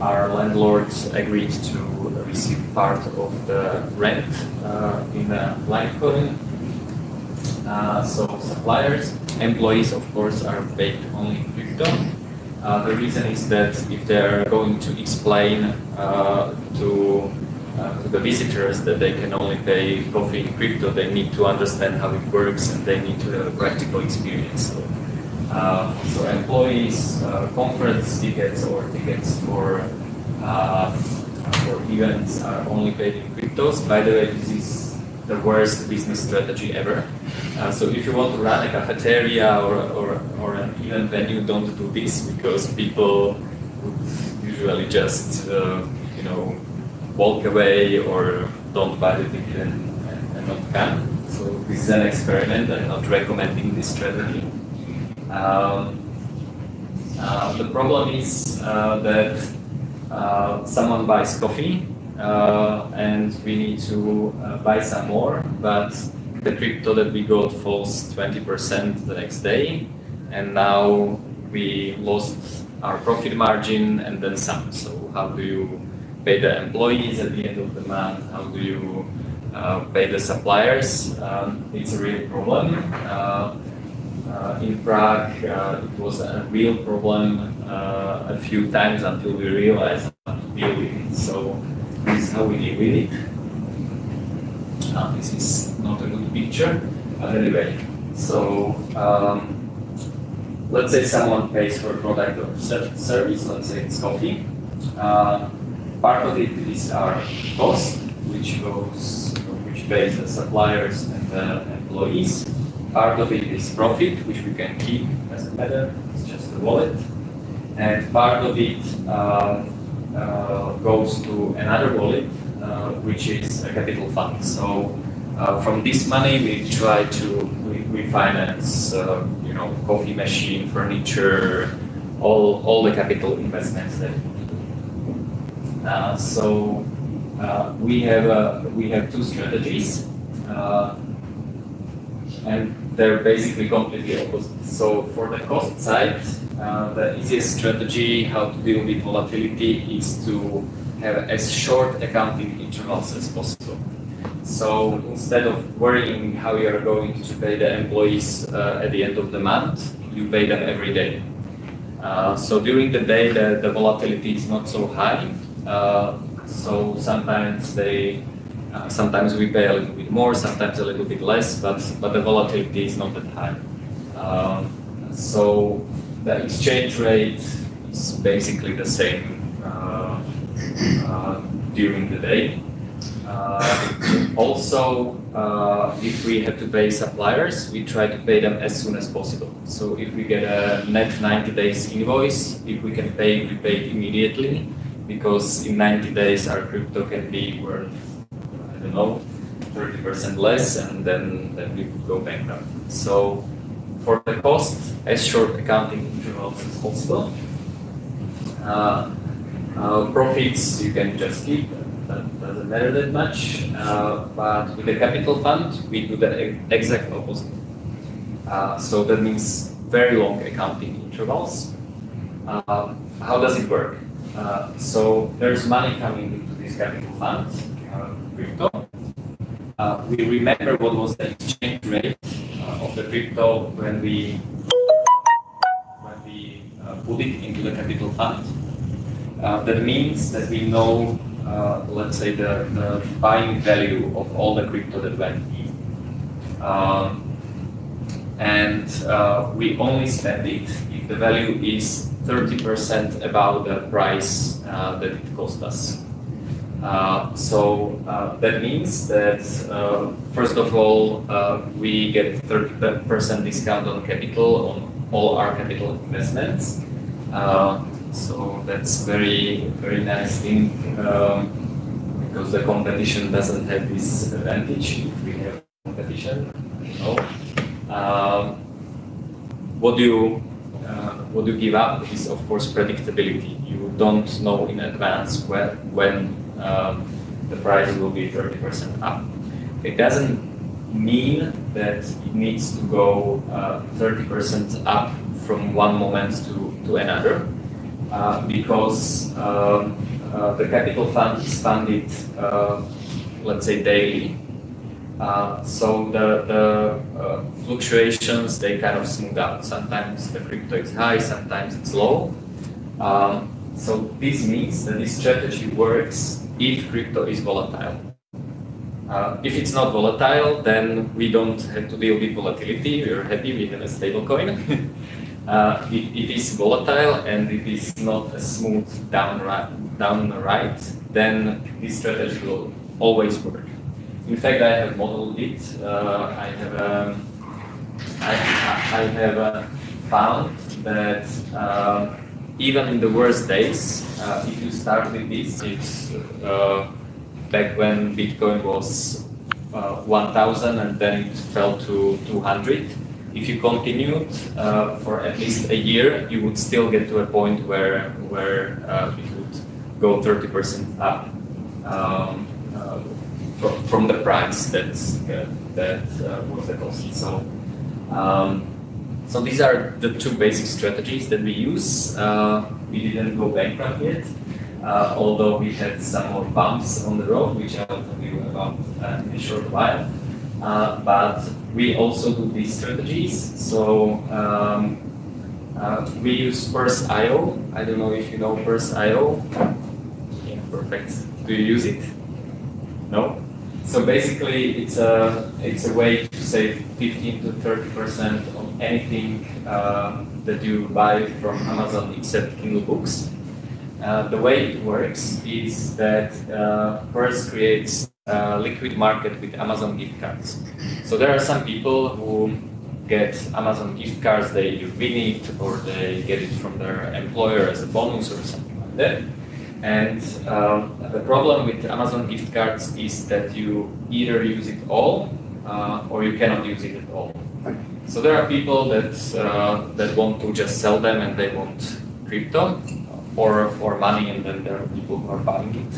Our landlords agreed to receive part of the rent in Litecoin. So suppliers, employees, of course, are paid only in crypto. The reason is that if they are going to explain to the visitors that they can only pay coffee in crypto, they need to understand how it works and they need to have a practical experience. So employees, conference tickets or tickets for events are only paid in cryptos. By the way, this is the worst business strategy ever. So if you want to run a cafeteria or an event venue, don't do this, because people would usually just walk away or don't buy the ticket and not come. So this is an experiment. I'm not recommending this strategy. The problem is that someone buys coffee and we need to buy some more, but the crypto that we got falls 20% the next day, and now we lost our profit margin and then some. So how do you pay the employees at the end of the month? How do you pay the suppliers? It's a real problem. In Prague, it was a real problem a few times until we realized how to deal with it. So this is how we deal with it. This is not a good picture, but anyway. So let's say someone pays for a product or service. Let's say it's coffee. Part of it is our cost, which pays the suppliers and the employees. Part of it is profit, which we can keep, doesn't matter, it's just a wallet. And part of it goes to another wallet, which is a capital fund. So from this money, we try to we finance, coffee machine, furniture, all the capital investments that we have two strategies, and they're basically completely opposite. So for the cost side, the easiest strategy how to deal with volatility is to have as short accounting intervals as possible. So instead of worrying how you are going to pay the employees at the end of the month, you pay them every day. So during the day, the volatility is not so high. So sometimes they Sometimes we pay a little bit more, sometimes a little bit less, but the volatility is not that high. So the exchange rate is basically the same during the day. Also, if we have to pay suppliers, we try to pay them as soon as possible. So if we get a net 90 days invoice, if we can pay, we pay it immediately, because in 90 days our crypto can be worth, I don't know, 30% less, and then we could go bankrupt. So for the cost, as short accounting intervals as possible. Profits you can just keep, that doesn't matter that much. But with the capital fund, we do the exact opposite. So that means very long accounting intervals. How does it work? So there's money coming into this capital fund, crypto. We remember what was the exchange rate of the crypto when we put it into the capital fund. That means that we know, let's say, the buying value of all the crypto that went in. And we only spend it if the value is 30% above the price that it cost us. So that means that, first of all, we get 30% discount on capital, on all our capital investments. So that's very nice thing, because the competition doesn't have this advantage. If we have competition, what you give up is, of course, predictability. You don't know in advance when the price will be 30% up. It doesn't mean that it needs to go 30% up from one moment to another, because the capital fund is funded, let's say, daily. So the fluctuations, they kind of smooth out. Sometimes the crypto is high, sometimes it's low. So this means that this strategy works if crypto is volatile. If it's not volatile, then we don't have to deal with volatility. We're happy we have a stable coin. If it is volatile and it is not a smooth down right, then this strategy will always work. In fact, I have modeled it. I have found that even in the worst days, if you start with this, it's back when Bitcoin was 1,000 and then it fell to 200. If you continued for at least a year, you would still get to a point where it would go 30% up from the price that was the cost. So these are the two basic strategies that we use. We didn't go bankrupt yet, although we had some more bumps on the road, which I will tell you about in a short while. But we also do these strategies. So we use Purse.io. I don't know if you know Purse.io. Yeah, perfect. Do you use it? No? So basically, it's a way to save 15 to 30% on anything that you buy from Amazon except Kindle books. The way it works is that Purse creates a liquid market with Amazon gift cards. So there are some people who get Amazon gift cards, they either win it or they get it from their employer as a bonus or something like that. And the problem with Amazon gift cards is that you either use it all or you cannot use it at all. So there are people that want to just sell them and they want crypto or money, and then there are people who are buying it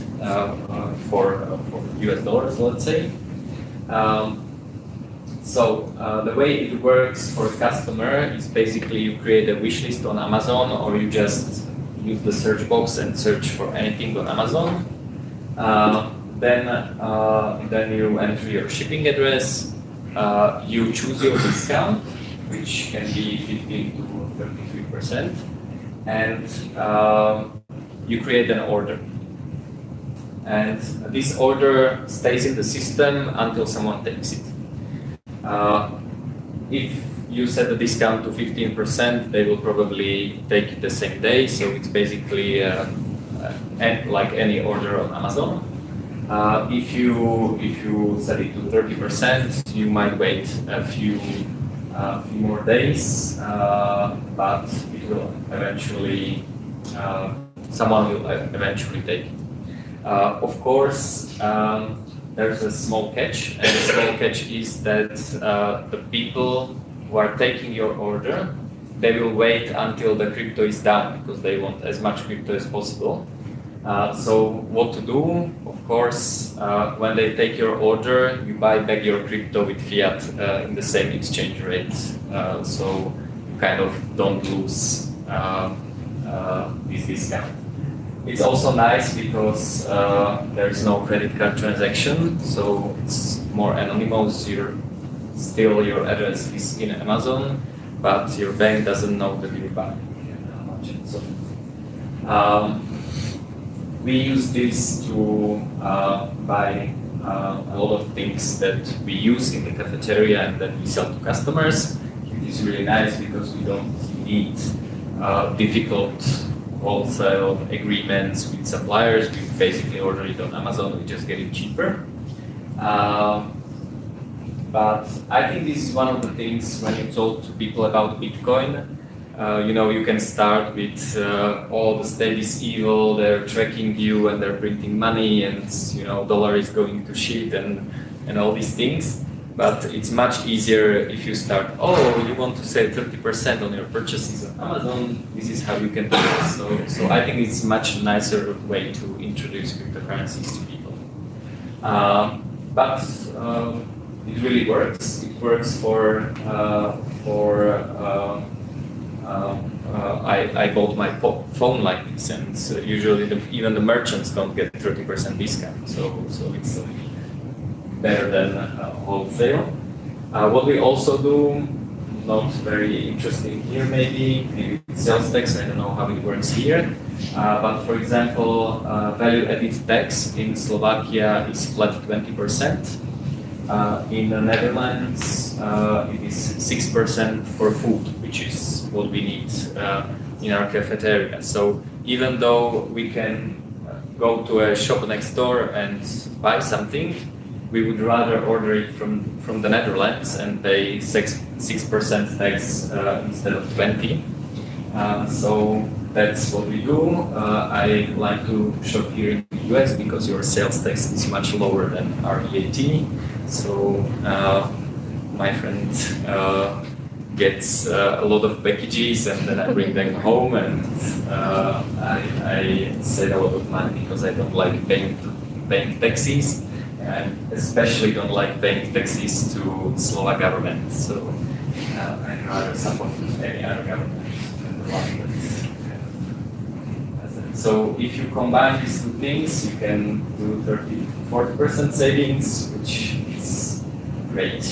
for US dollars, let's say. So the way it works for a customer is basically you create a wish list on Amazon, or you just use the search box and search for anything on Amazon. Then you enter your shipping address. You choose your discount, which can be 15 to 33%, and you create an order. and this order stays in the system until someone takes it. If you set the discount to 15%, they will probably take it the same day, so it's basically like any order on Amazon. If you set it to 30%, you might wait a few more days, but it will eventually someone will eventually take it. Of course, there's a small catch, and the small catch is that the people who are taking your order, they will wait until the crypto is down because they want as much crypto as possible. So what to do? Of course, when they take your order, you buy back your crypto with fiat in the same exchange rate, so you kind of don't lose this discount. It's also nice because there is no credit card transaction, so it's more anonymous. Your address is in Amazon, but your bank doesn't know that you're buying how much. So, we use this to buy a lot of things that we use in the cafeteria and that we sell to customers. It is really nice because we don't need difficult wholesale agreements with suppliers. We basically order it on Amazon, we just get it cheaper. But I think this is one of the things when you talk to people about Bitcoin, you can start with all the state is evil, they're tracking you and they're printing money and dollar is going to shit and all these things. But it's much easier if you start, you want to save 30% on your purchases on Amazon, this is how you can do it. So I think it's a much nicer way to introduce cryptocurrencies to people. But it really works. It works I bought my phone like this, and usually even the merchants don't get 30% discount. So it's better than wholesale. What we also do, not very interesting here maybe sales tax, I don't know how it works here. But for example, value-added tax in Slovakia is flat 20%. In the Netherlands, it is 6% for food, which is what we need in our cafeteria. So even though we can go to a shop next door and buy something, we would rather order it from the Netherlands and pay 6% tax instead of 20%. So that's what we do. I like to shop here in the US because your sales tax is much lower than our VAT. So my friend gets a lot of packages and then I bring them home, and I save a lot of money because I don't like paying taxes. I especially don't like paying taxes to Slovak government. So I'd rather support any other government than the one that's so if you combine these two things, you can do 30–40% savings, which is great.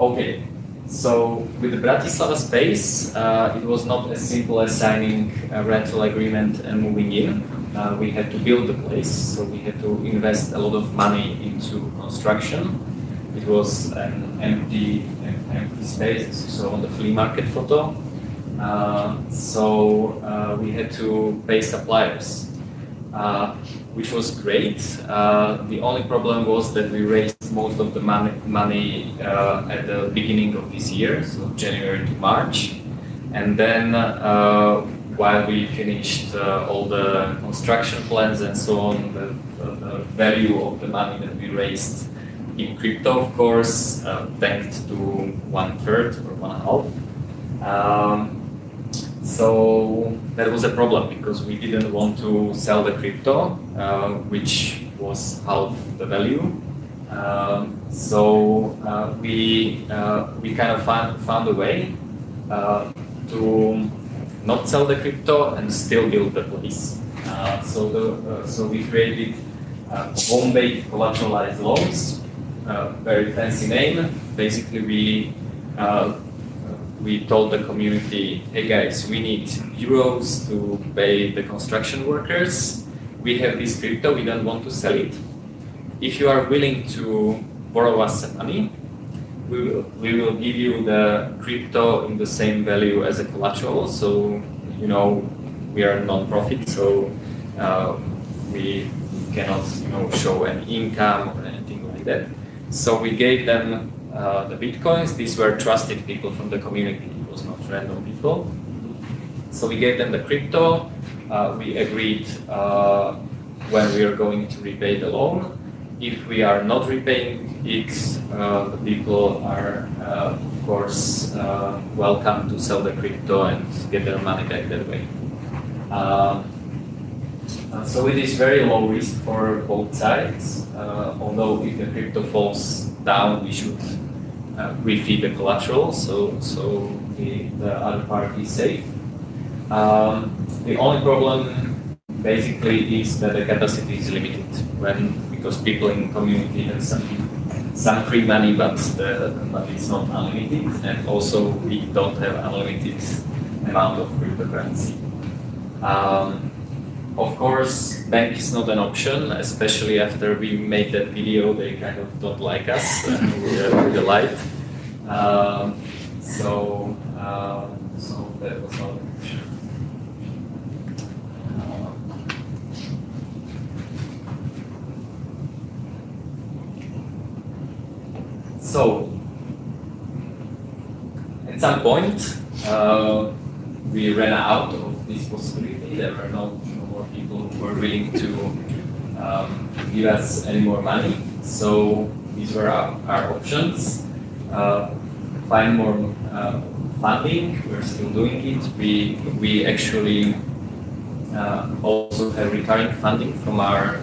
Okay, so with the Bratislava space, it was not as simple as signing a rental agreement and moving in. We had to build the place, so we had to invest a lot of money into construction. It was an empty space, as you saw on the flea market photo. So we had to pay suppliers, which was great. The only problem was that we raised most of the money at the beginning of this year, so January to March, and then while we finished all the construction plans and so on, the value of the money that we raised in crypto, of course, tanked to 1/3 or 1/2. So that was a problem because we didn't want to sell the crypto, which was half the value. So we kind of found a way to not sell the crypto and still build the place. So we created home-based collateralized loans, very fancy name. Basically, we we told the community, hey guys, we need euros to pay the construction workers. We have this crypto, we don't want to sell it. If you are willing to borrow us some money, we will give you the crypto in the same value as a collateral. So, you know, we are a non-profit, so we cannot, you know, show any income or anything like that. So we gave them the bitcoins. These were trusted people from the community. It was not random people. So we gave them the crypto. We agreed when we are going to repay the loan. If we are not repaying it, the people are, of course, welcome to sell the crypto and get their money back that way. So it is very low risk for both sides. Although if the crypto falls down, we should refeed the collateral, so the other party is safe. The only problem basically is that the capacity is limited because people in the community have some free money, but it's not unlimited, and also we don't have unlimited amount of cryptocurrency. Of course, bank is not an option, especially after we made that video. They kind of don't like us. We lied. So that was not an option. So at some point, we ran out of this possibility. There were no more people who were willing to give us any more money. So these were our options. Find more funding. We're still doing it. We actually also have recurring funding from our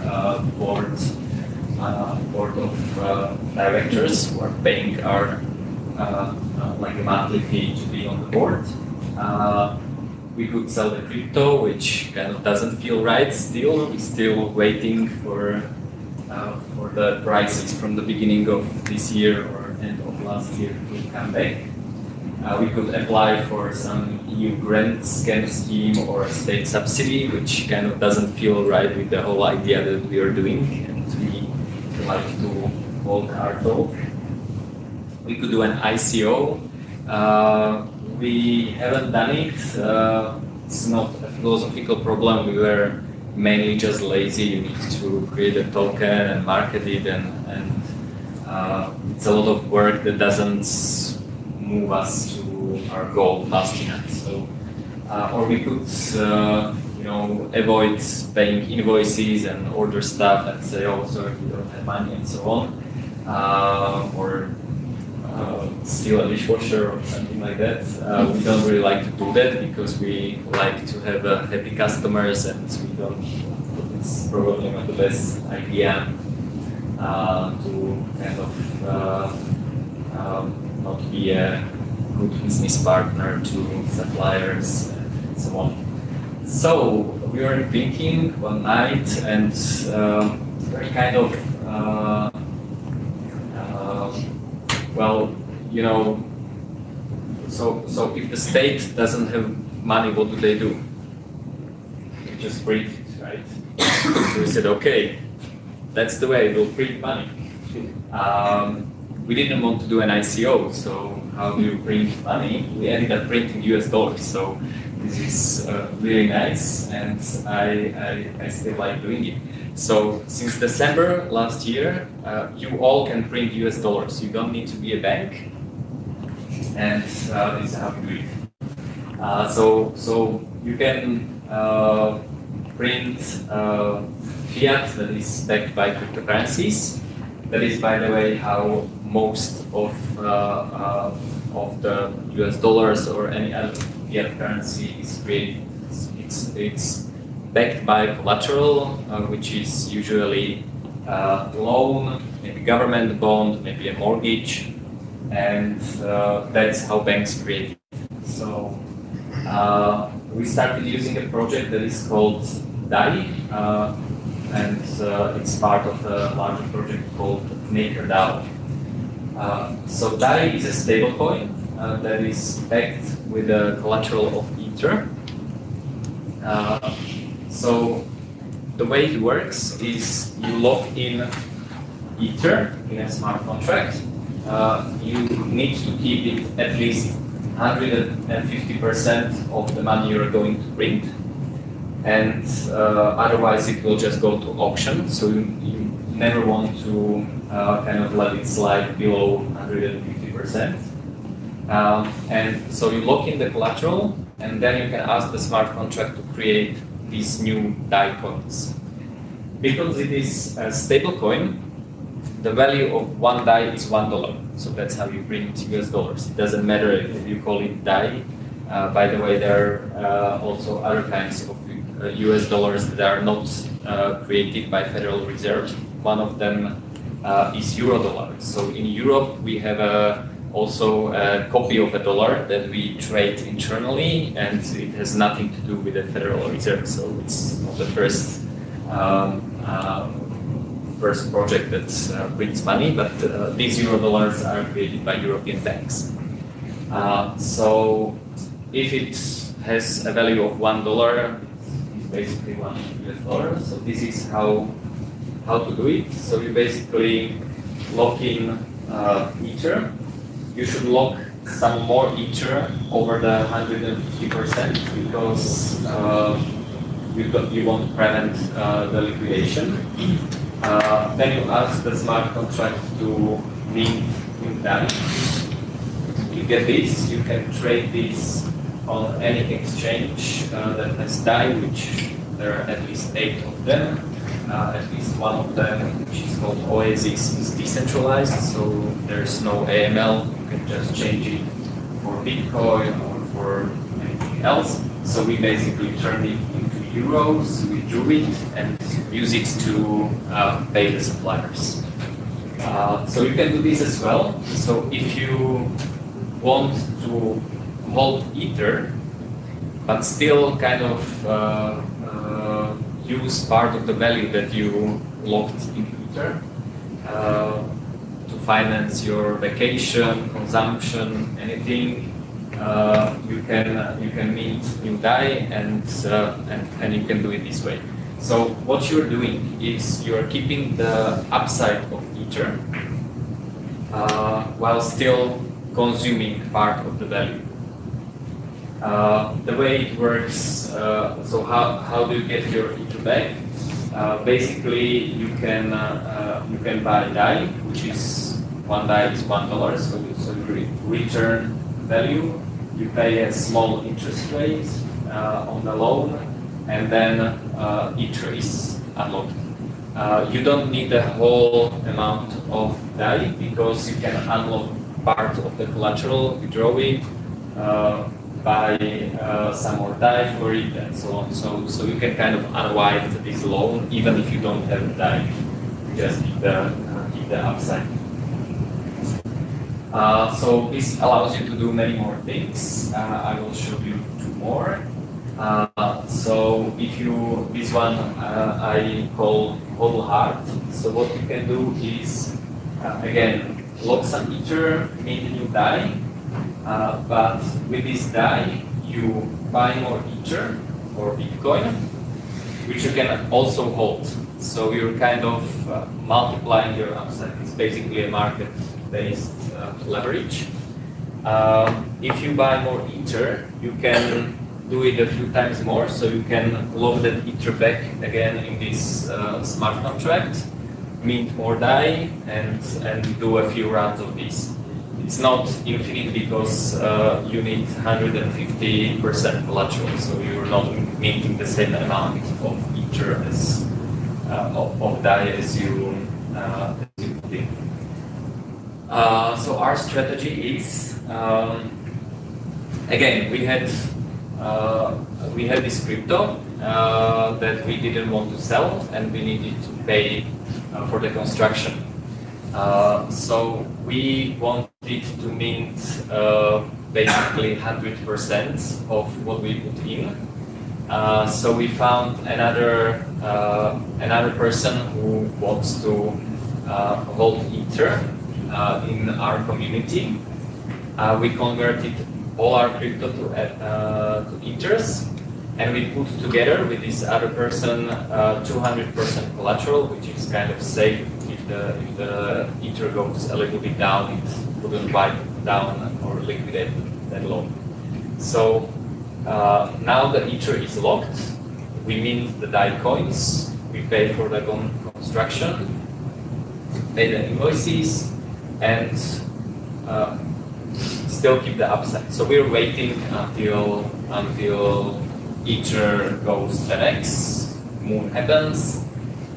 board of directors who are paying our like a monthly fee to be on the board. We could sell the crypto, which kind of doesn't feel right still. We're still waiting for the prices from the beginning of this year or end of last year to come back. We could apply for some EU grant scheme or a state subsidy, which kind of doesn't feel right with the whole idea that we are doing, and we like to walk our talk. We could do an ICO. We haven't done it. It's not a philosophical problem. We were mainly just lazy. You need to create a token and market it, and it's a lot of work that doesn't move us to our goal fast enough. So, or we could, you know, avoid paying invoices and order stuff and say, oh, sorry, we don't have money, and so on, or steal a dishwasher or something like that. We don't really like to do that because we like to have happy customers, and we don't. It's probably not the best idea to kind of not be a good business partner to suppliers and so on. So we were thinking one night, and we're kind of well, you know, so if the state doesn't have money, what do they do? They just print it, right? So we said, okay, that's the way, we'll print money. We didn't want to do an ICO, so how do you print money? We ended up printing US dollars, so this is really nice, and I still like doing it. So since December last year, you all can print US dollars. You don't need to be a bank, and this is how we do it. So you can print fiat that is backed by cryptocurrencies. That is, by the way, how most of the US dollars or any other fiat currency is created. It's backed by collateral, which is usually a loan, maybe government bond, maybe a mortgage, and that's how banks create it. So we started using a project that is called DAI, and it's part of a larger project called MakerDAO. So DAI is a stablecoin. that is backed with the collateral of Ether. So the way it works is you lock in Ether in a smart contract. You need to keep it at least 150% of the money you're going to print, and otherwise it will just go to auction. So you never want to kind of let it slide below 150%. And so you lock in the collateral, and then you can ask the smart contract to create these new DAI coins. Because it is a stable coin, the value of one DAI is $1. So that's how you print US dollars. It doesn't matter if you call it DAI. By the way, there are also other kinds of US dollars that are not created by Federal Reserve. One of them is Euro dollar. So in Europe, we have also a copy of a dollar that we trade internally, and it has nothing to do with the Federal Reserve. So it's not the first project that prints money, but these Euro dollars are created by European banks. So if it has a value of $1, it's basically $1 US. So this is how to do it. So you basically lock in Ether. You should lock some more Ether over the 150% because you want to prevent the liquidation. Then you ask the smart contract to mint new DAI. You get this. You can trade this on any exchange that has DAI, which there are at least 8 of them. At least one of them, which is called Oasis, is decentralized, so there's no AML. You can just change it for Bitcoin or for anything else. So we basically turned it into euros, we drew it, and use it to pay the suppliers. So you can do this as well. So if you want to hold Ether, but still kind of use part of the value that you locked in Ether to finance your vacation, consumption, anything. You can mint new DAI and you can do it this way. So what you're doing is you're keeping the upside of Ether while still consuming part of the value. The way it works, so how do you get your Ether back? Basically, you can buy DAI, which is one DAI is $1, so you return value. You pay a small interest rate on the loan, and then Ether is unlocked. You don't need the whole amount of DAI because you can unlock part of the collateral, withdraw it, buy some more DAI for it, and so on. So you can kind of unwind this loan even if you don't have the DAI. You just keep the upside. So this allows you to do many more things. I will show you 2 more. So if you, this one I call hodl hard. So what you can do is, again, lock some Ether, mint a new DAI, but with this DAI you buy more Ether or Bitcoin, which you can also hold. So you're kind of multiplying your upside. It's basically a market-based leverage. If you buy more Ether, you can do it a few times more, so you can load that Ether back again in this smart contract, mint more DAI, and do a few rounds of this. It's not infinite because you need 150% collateral, so you're not minting the same amount of Ether as of DAI as you think. So our strategy is, again, we had this crypto that we didn't want to sell, and we needed to pay for the construction. So we wanted to mint basically 100% of what we put in. So we found another person who wants to hold Ether in our community. we converted all our crypto to Ethers, and we put together with this other person 200% collateral, which is kind of safe. If the Ether goes a little bit down, it wouldn't wipe down or liquidate that loan. So now the Ether is locked. We mint the DAI coins. We pay for the construction, pay the invoices, and still keep the upside. So we're waiting until Ether goes 10x, moon happens,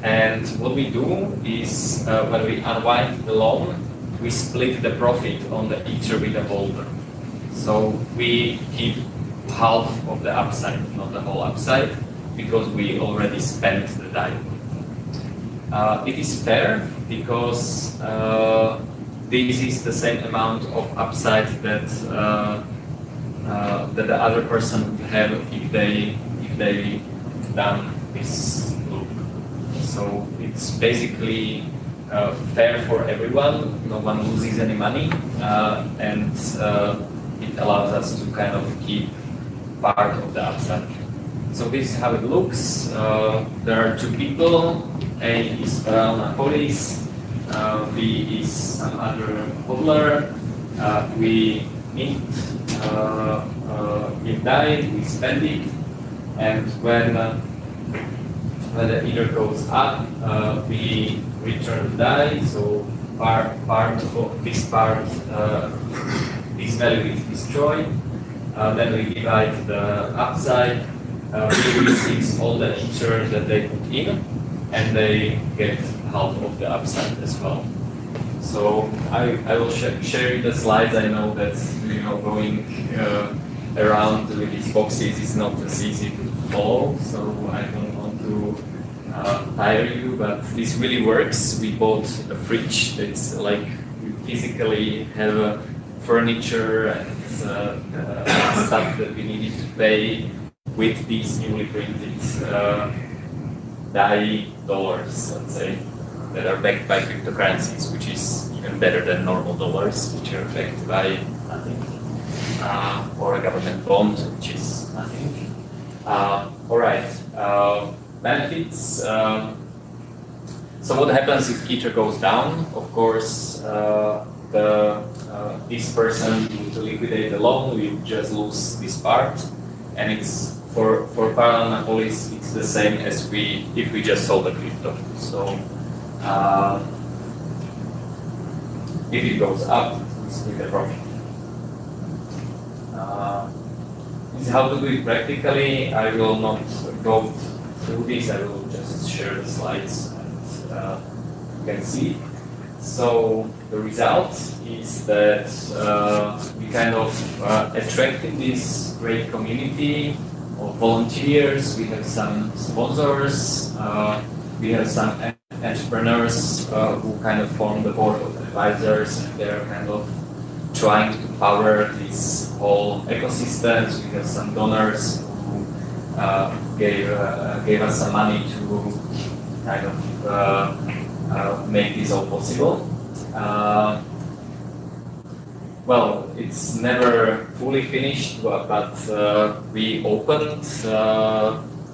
and what we do is when we unwind the loan, we split the profit on the Ether with the holder. So we keep half of the upside, not the whole upside, because we already spent the DAI. It is fair because this is the same amount of upside that that the other person would have if they done this loop. So it's basically fair for everyone. No one loses any money, and it allows us to kind of keep part of the upside. So this is how it looks. There are two people. A is Paralelná Polis. B is some other hodler. We mint DAI, we spend it, and when the Ether goes up, we return DAI. So part of this this value is destroyed. Then we divide the upside. We receive all the Ether that they put in, and they get half of the upside as well. So I will share the slides. I know that going around with these boxes is not as easy to follow, so I don't want to tire you, but this really works. We bought a fridge that's like we physically have furniture and stuff that we needed to pay with these newly printed DAI dollars, let's say, that are backed by cryptocurrencies, which is even better than normal dollars, which are backed by nothing, or a government bond, which is nothing. All right, benefits. So what happens if Ether goes down? Of course, this person to liquidate the loan, we just lose this part, and it's for Paralelná Polis, it's the same as if we just sold the crypto. So if it goes up, we split the profit. This is how to do it practically. I will not go through this. I will just share the slides and you can see. So the result is that we kind of attracted this great community of volunteers. We have some sponsors. We have some entrepreneurs who kind of form the board of advisors, and they're kind of trying to power this whole ecosystems. We have some donors who gave us some money to kind of make this all possible. Well, it's never fully finished, but we opened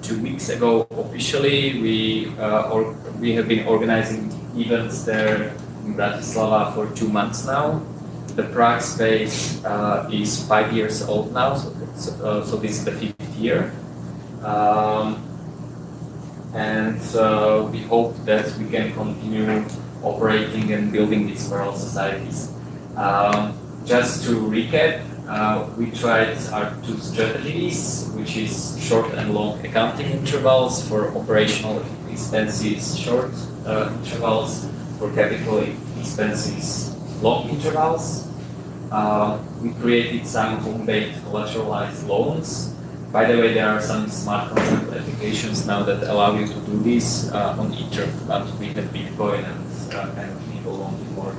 2 weeks ago officially. We have been organizing events there in Bratislava for 2 months now. The Prague space is 5 years old now, so this is the 5th year. And we hope that we can continue operating and building these parallel societies. Just to recap, we tried our 2 strategies, which is short and long accounting intervals for operational expenses, short intervals, for capital expenses, long intervals. We created some home-based collateralized loans. By the way, there are some smart contract applications now that allow you to do this on Ether, but we have Bitcoin and kind of people wanting more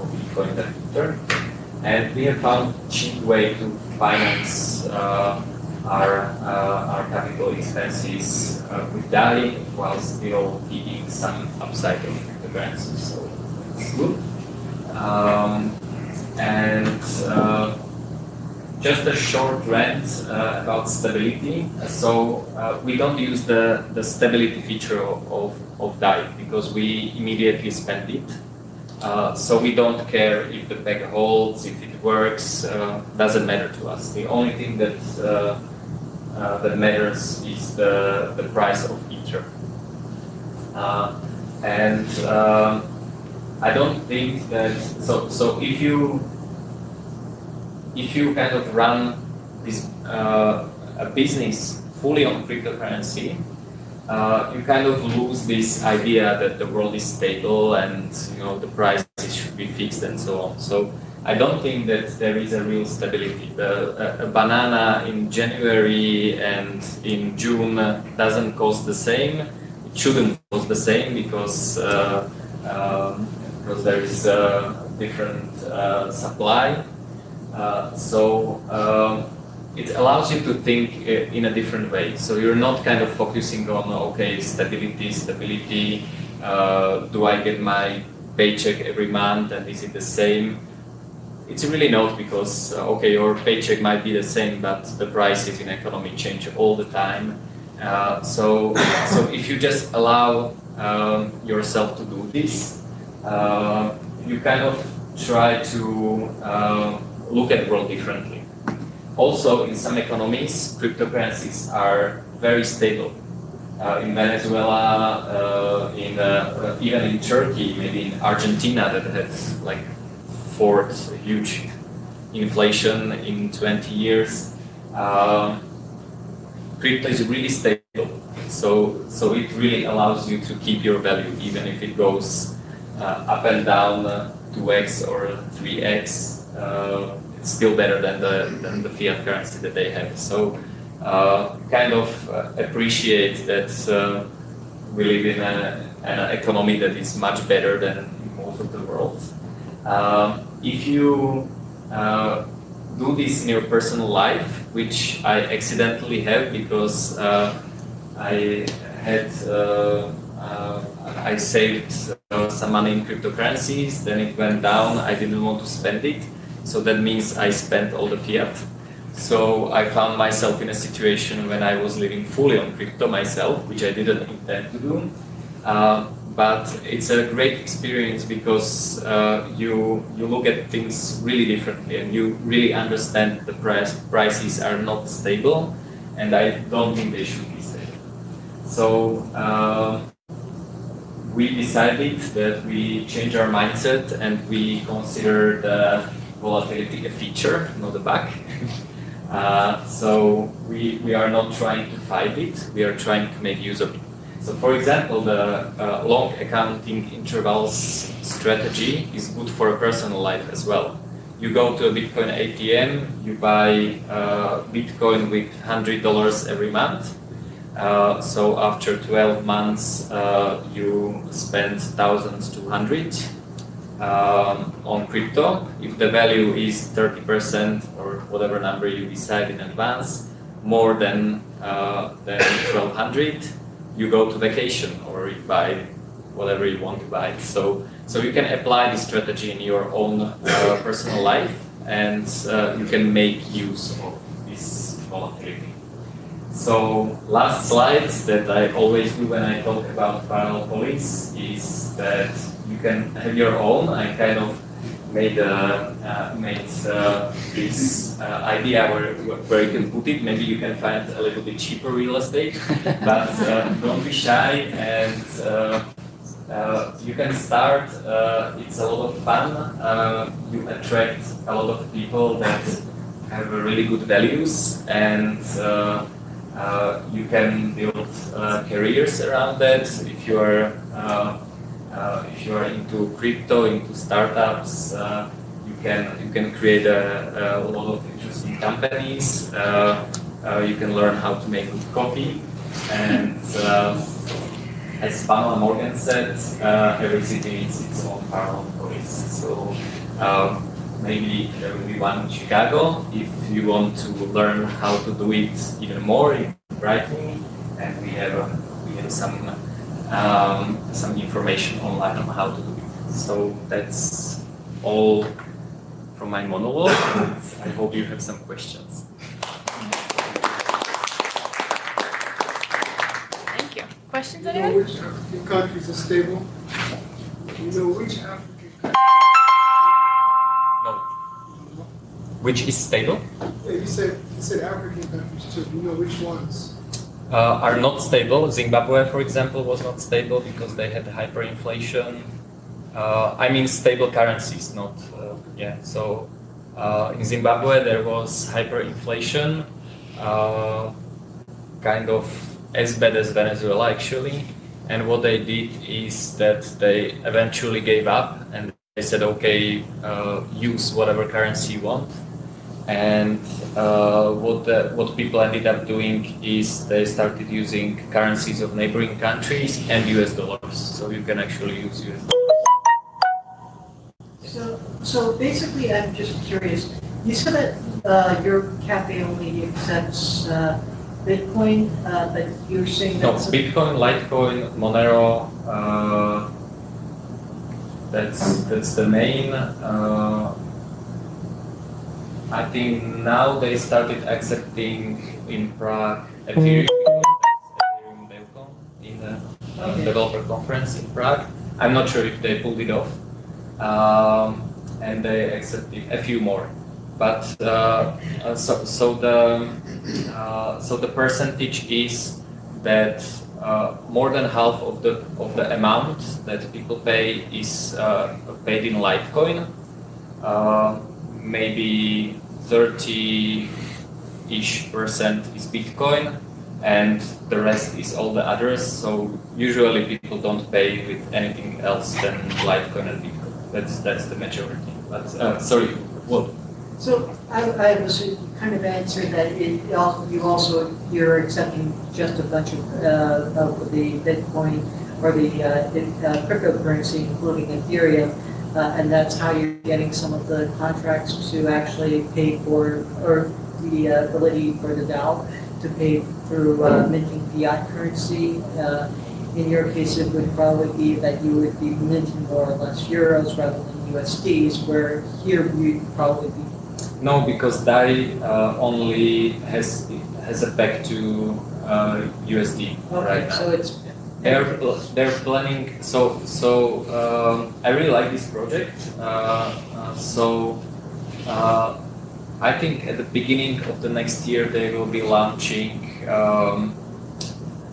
Bitcoin than Ether. And we have found a cheap way to finance our capital expenses with DAI while still keeping some upside of cryptocurrencies. So it's good. And just a short rant about stability. So we don't use the stability feature of DAI because we immediately spend it. So we don't care if the peg holds, if it works, doesn't matter to us. The only thing that that matters is the price of Ether. And I don't think that, so if you kind of run this a business fully on cryptocurrency, you kind of lose this idea that the world is stable and the prices should be fixed and so on. So I don't think that there is a real stability. A banana in January and in June doesn't cost the same. It shouldn't cost the same because there is a different supply. It allows you to think in a different way. So you're not kind of focusing on, okay, stability, do I get my paycheck every month and is it the same? It's really not, because, okay, your paycheck might be the same, but the prices in economy change all the time. So if you just allow yourself to do this, you kind of try to look at the world differently. Also, in some economies, cryptocurrencies are very stable. In Venezuela, even in Turkey, maybe in Argentina, that had like fourth huge inflation in 20 years. Crypto is really stable, so it really allows you to keep your value, even if it goes up and down 2x or 3x. It's still better than the fiat currency that they have. So kind of appreciate that we live in an economy that is much better than most of the world. If you do this in your personal life, which I accidentally have because I saved some money in cryptocurrencies, then it went down, I didn't want to spend it. So that means I spent all the fiat. So I found myself in a situation when I was living fully on crypto myself, which I didn't intend to do. But it's a great experience because you look at things really differently and you really understand the prices are not stable, and I don't think they should be stable. So we decided that we change our mindset and we consider the volatility a feature, not a bug. So we are not trying to fight it, we are trying to make use of it. So for example, the long accounting intervals strategy is good for a personal life as well. You go to a Bitcoin ATM, you buy Bitcoin with $100 every month. So after 12 months, you spend 1,200 on crypto. If the value is 30% or whatever number you decide in advance, more than 1,200, you go to vacation or you buy whatever you want to buy. So you can apply this strategy in your own personal life, and you can make use of this volatility. So last slide that I always do when I talk about Paralelná Polis is that you can have your own. I kind of made this idea where you can put it. Maybe you can find a little bit cheaper real estate, but don't be shy, and you can start. It's a lot of fun. You attract a lot of people that have really good values, and you can build careers around that. If you are into crypto, into startups, you can create a lot of interesting companies. You can learn how to make good coffee, and as Pamela Morgan said, every city needs its own Paralelná Polis. So maybe there will be one in Chicago if you want to learn how to do it even more in writing, and we have some information online on how to do it. So that's all from my monologue. I hope you have some questions. Thank you. Questions, Do you know anyone? which African countries are stable? Do you know which African countries? No. Which is stable? Yeah, you said African countries too. Do you know which ones? Are not stable. Zimbabwe, for example, was not stable because they had hyperinflation. I mean stable currencies, not yeah. So in Zimbabwe there was hyperinflation, kind of as bad as Venezuela actually. And what they did is that they eventually gave up and they said, okay, use whatever currency you want. And what people ended up doing is they started using currencies of neighboring countries and US dollars. So you can actually use US dollars. So basically, I'm just curious. You said that your cafe only accepts Bitcoin, but you're saying No, that's Bitcoin, Litecoin, Monero. That's the main. I think now they started accepting in Prague Ethereum in the developer conference in Prague. I'm not sure if they pulled it off, and they accepted a few more. But so the percentage is that more than half of the amount that people pay is paid in Litecoin. Maybe 30-ish% is Bitcoin, and the rest is all the others. So usually people don't pay with anything else than Litecoin and Bitcoin. That's the majority. But sorry, what? So I was kind of answered that you're accepting just a bunch of the Bitcoin or the cryptocurrency, including Ethereum, and that's how you're getting some of the contracts to actually pay for, or the ability for the DAO to pay through minting fiat currency. In your case, it would probably be that you would be minting more or less euros rather than USDs, where here you'd probably be. No, because DAI only has a peg to USD right now. So it's they're planning. So I really like this project. I think at the beginning of the next year they will be launching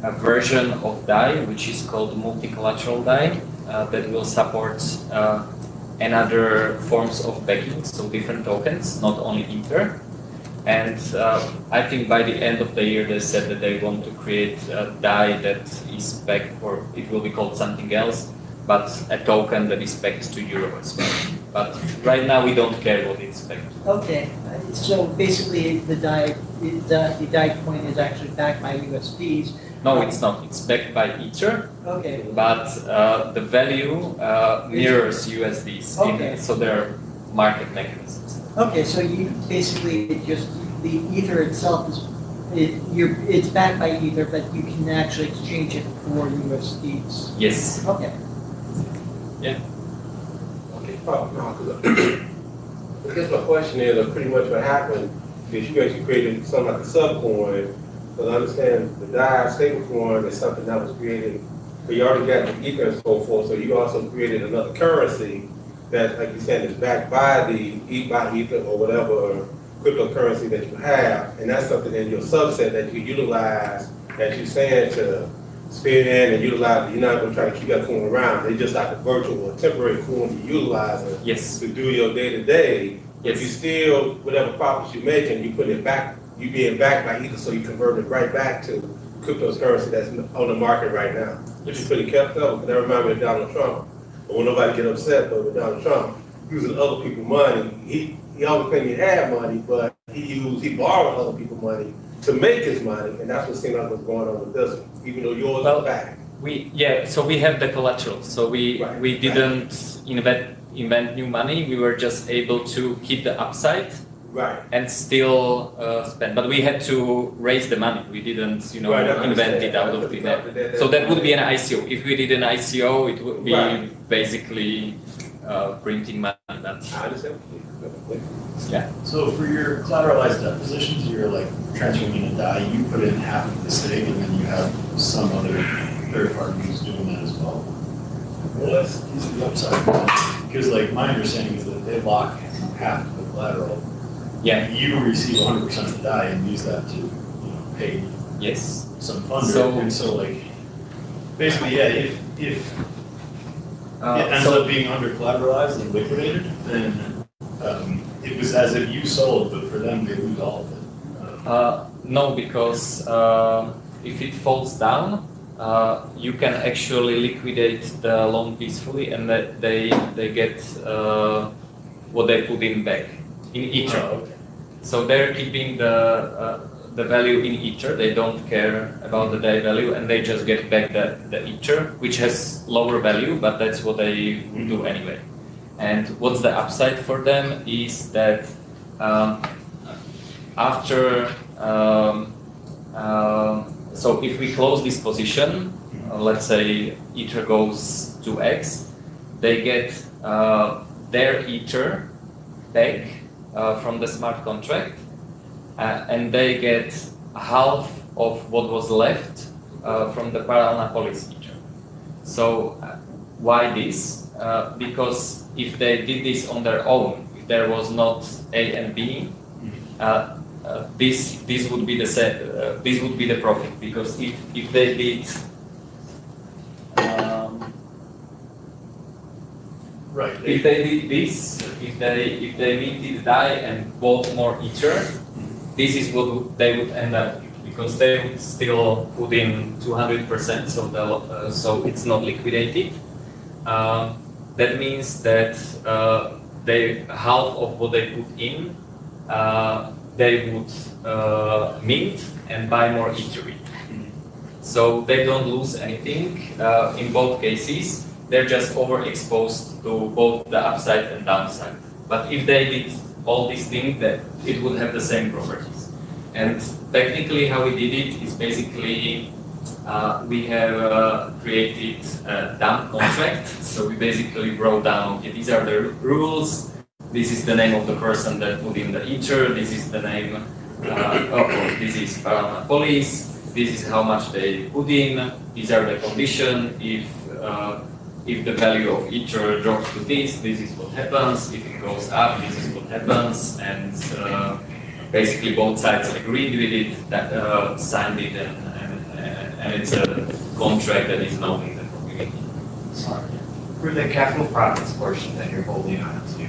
a version of DAI which is called multi-collateral DAI that will support another forms of backing, so different tokens, not only Ether. And I think by the end of the year they said that they want to create a DAI that is pegged, or it will be called something else, but a token that is pegged to euro as well. But right now we don't care what it's pegged to. okay. So basically, the DAI coin is actually backed by USDs. No, it's not. It's backed by Ether, Okay. but the value mirrors USDs. Okay. So there are market mechanisms. Okay, so you basically just the Ether itself is it's backed by Ether, but you can actually exchange it for USDs. Yes. Okay. Yeah. Okay. I guess my question is, pretty much what happened is you actually created something like a subcoin. Because I understand the DAI stablecoin is something that was created, but you already got the Ether and so forth, so you also created another currency that, like you said, is backed by the Ether or whatever cryptocurrency that you have, and that's something in your subset that you utilize, as you're saying, to spin in and utilize. You're not going to try to keep that coin around. It's just like a virtual or temporary coin you utilize it Yes. to do your day-to-day. Yes. If you still, whatever profits you make, and you put it back, you being backed by Ether, so you convert it right back to cryptocurrency that's on the market right now, which is pretty kept up. Because that reminds me of Donald Trump. But when nobody get upset, but with Donald Trump using other people's money, he always claimed he had money, but he borrowed other people's money to make his money, and that's what seemed like what's going on with this one, even though yours is back. So we have the collateral. So we didn't invent new money. We were just able to keep the upside. Right. And still spend, but we had to raise the money. We didn't, invent it out of thin air. So that would be an ICO. If we did an ICO, it would be basically printing money. But I understand. yeah. So for your collateralized debt positions, you're like transferring in a die, you put in half of the stake and then you have some other third party who's doing that as well. Well, that's the upside. Because like my understanding is that they lock half of the collateral. Yeah. You receive 100% of the die and use that to pay Yes. some funder. So- And so like basically, yeah, if it ends So up being under collateralized and liquidated, then it was as if you sold, but for them they lose all of it. no, because if it falls down, you can actually liquidate the loan peacefully, and that they get what they put in back in Ether. Oh, okay. So they're keeping the value in Ether. They don't care about the day value, and they just get back the Ether, which has lower value, but that's what they will do anyway. And what's the upside for them is that after so if we close this position, let's say Ether goes to X, they get their Ether back from the smart contract, and they get half of what was left from the Paralelná Polis Ether. So why this? Because if they did this on their own, if there was not A and B, this would be this would be the profit. Because if they did Right. if they did this, if they minted DAI and bought more Ether, this is what they would end up with, because they would still put in 200%, so it's not liquidated. That means that they half of what they put in, they would mint and buy more Ether. So they don't lose anything in both cases. They're just overexposed to both the upside and downside. But if they did all these things, that it would have the same properties. And technically, how we did it is basically we have created a dump contract. So we basically wrote down, okay, these are the rules. This is the name of the person that put in the Ether. This is the name. This is Paralelná Polis. This is how much they put in. These are the conditions. If the value of Ether drops to this is what happens. If it goes up, this is what happens. And basically both sides agreed with it, that, signed it, and it's a contract that is known in the community. For the capital profits portion that you're holding on to,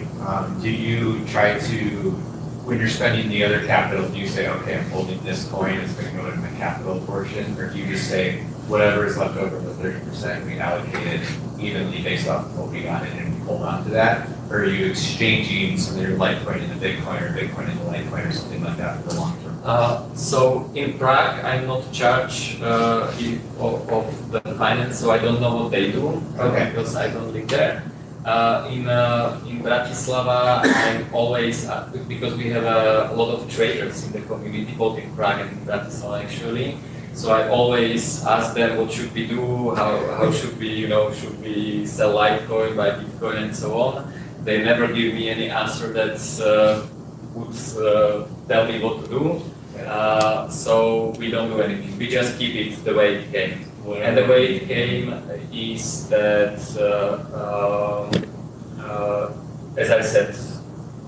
do you try to, when you're spending the other capital, do you say, okay, I'm holding this coin, it's going to go into my capital portion, or do you just say, whatever is left over, the 30%, we allocate it evenly based off of what we got in and hold on to that? Or are you exchanging some of your Litecoin into Bitcoin or Bitcoin into Litecoin or something like that for the long term? So in Prague, I'm not charged of the finance, so I don't know what they do, because I don't live there. In Bratislava, I'm always, because we have a lot of traders in the community, both in Prague and in Bratislava actually. So I always ask them what should we do, how should we, should we sell Litecoin, buy Bitcoin and so on. They never give me any answer that would tell me what to do. So we don't do anything. We just keep it the way it came. And the way it came is that, as I said,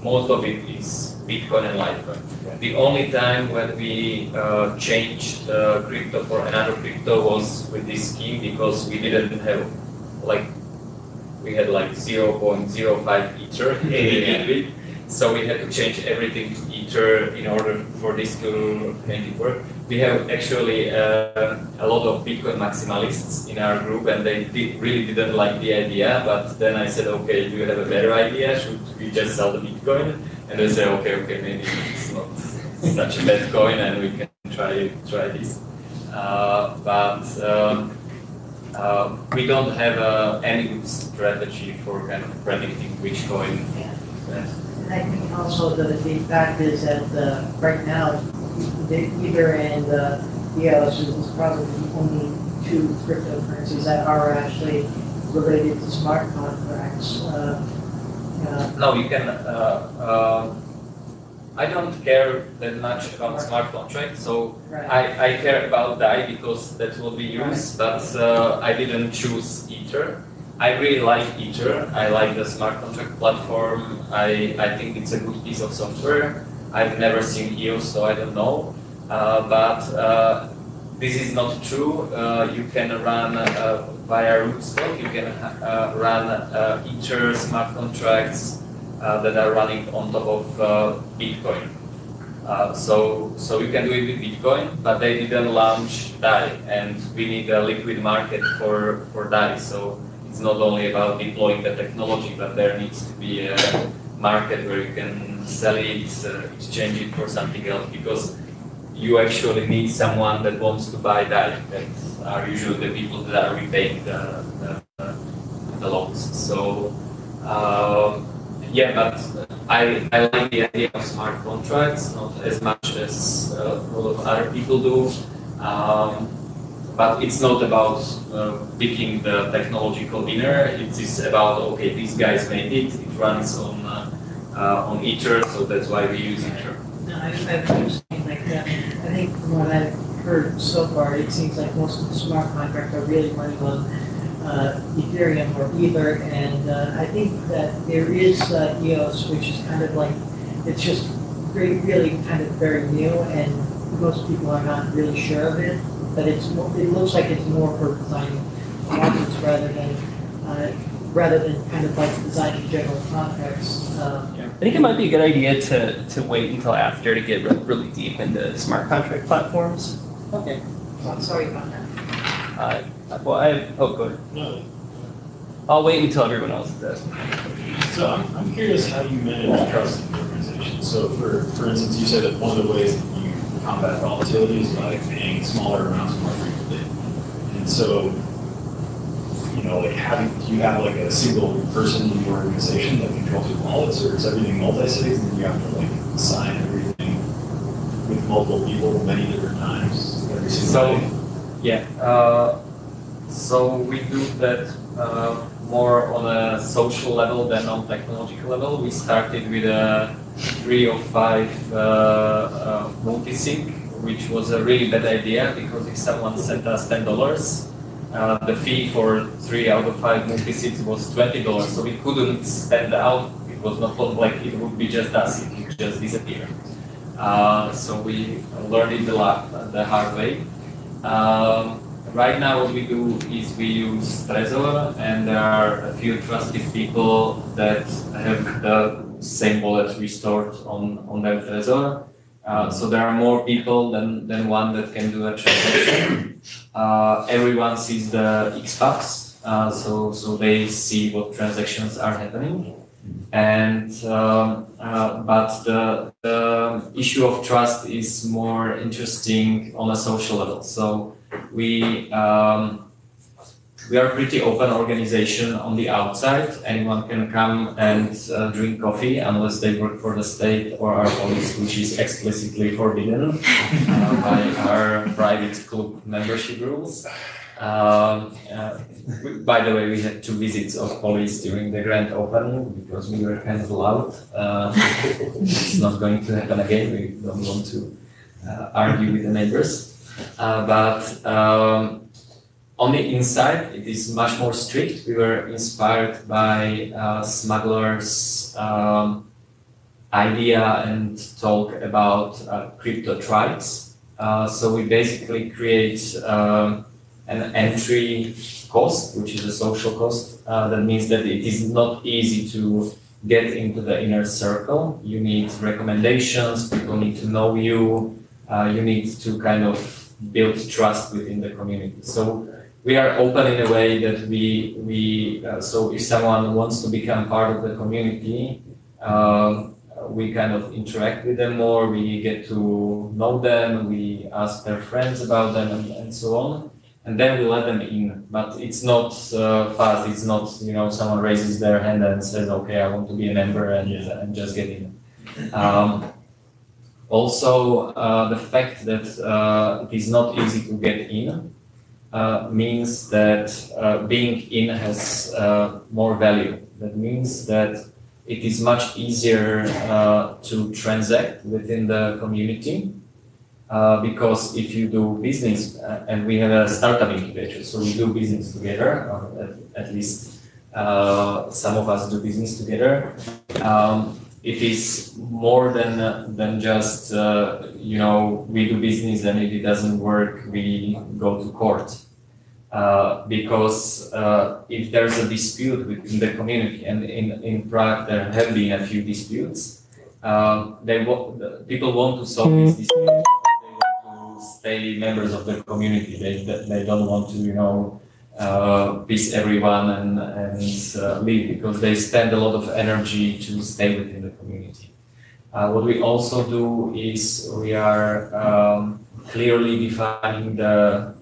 most of it is Bitcoin and Litecoin. The only time when we changed crypto for another crypto was with this scheme, because we didn't have, we had 0.05 Ether to begin with. So we had to change everything to Ether in order for this to make it work. We have actually a lot of Bitcoin maximalists in our group, and they really didn't like the idea. But then I said, okay, do you have a better idea? Should we just sell the Bitcoin? And they say, okay, maybe it's not such a bad coin, and we can try this. We don't have any good strategy for kind of predicting which coin. And I think also the fact is that right now, Ether and EOS is probably the only two cryptocurrencies that are actually related to smart contracts. No, you can. I don't care that much about smart contracts, so I care about DAI because that's what we use, but I didn't choose Ether. I really like Ether. I like the smart contract platform. I think it's a good piece of software. I've never seen EOS, so I don't know. But this is not true. You can run via rootstock. You can run Ether smart contracts that are running on top of Bitcoin. So you can do it with Bitcoin, but they didn't launch DAI, and we need a liquid market for DAI. So it's not only about deploying the technology, but there needs to be a market where you can sell it, exchange it for something else, because you actually need someone that wants to buy DAI. That are usually the people that are repaying the loans. So. Yeah, but I like the idea of smart contracts, not as much as a lot of other people do. But it's not about picking the technological winner. It is about, okay, these guys made it. It runs on Ether, so that's why we use Ether. No, I was saying like that. I think from what I've heard so far, it seems like most of the smart contracts are really running on Ethereum or Ether, and I think that there is EOS, which is kind of like, it's just really kind of very new, and most people are not really sure of it, but it looks like it's more for designing markets rather than kind of like designing general contracts. I think it might be a good idea to wait until after to get really deep into smart contract platforms. Okay. I'm sorry about that. Well, go ahead. No. I'll wait until everyone else does. So I'm curious how you manage trust in the organization. So for instance, you said that one of the ways that you combat volatility is by paying smaller amounts more frequently. And so, you know, like do you have like a single person in the organization that controls your wallets, or is everything multi-sig and you have to like sign everything with multiple people many different times every single day? Yeah. So we do that more on a social level than on technological level. We started with a 3 or 5 multi-sig, which was a really bad idea, because if someone sent us $10, the fee for 3 out of 5 multi-sigs was $20, so we couldn't stand out. It was not like it would be just us, it would just disappear. So we learned it the hard way. Right now what we do is we use Trezor, and there are a few trusted people that have the same wallet restored on their Trezor. So there are more people than one that can do a transaction. Everyone sees the XPubs, so they see what transactions are happening. And but the issue of trust is more interesting on a social level. So we are a pretty open organization on the outside. Anyone can come and drink coffee unless they work for the state or our police, which is explicitly forbidden by our private club membership rules. By the way, we had 2 visits of police during the grand opening because we were kind of loud. It's not going to happen again. We don't want to argue with the neighbors. But on the inside, it is much more strict. We were inspired by Smuggler's idea and talk about crypto tribes. So we basically create an entry cost, which is a social cost. That means that it is not easy to get into the inner circle. You need recommendations, people need to know you, you need to kind of build trust within the community. So we are open in a way that so if someone wants to become part of the community, we kind of interact with them more, we get to know them, we ask their friends about them and so on. And then we let them in, but it's not fast. It's not, someone raises their hand and says, okay, I want to be a member and just get in. Also, the fact that it is not easy to get in means that being in has more value. That means that it is much easier to transact within the community. Because if you do business, and we have a startup incubator, so we do business together, or at least some of us do business together. It is more than just, we do business and if it doesn't work, we go to court. Because if there's a dispute within the community, and in Prague there have been a few disputes, people want to solve these disputes. Stay members of the community. They don't want to, piss everyone and leave, because they spend a lot of energy to stay within the community. What we also do is we are clearly defining the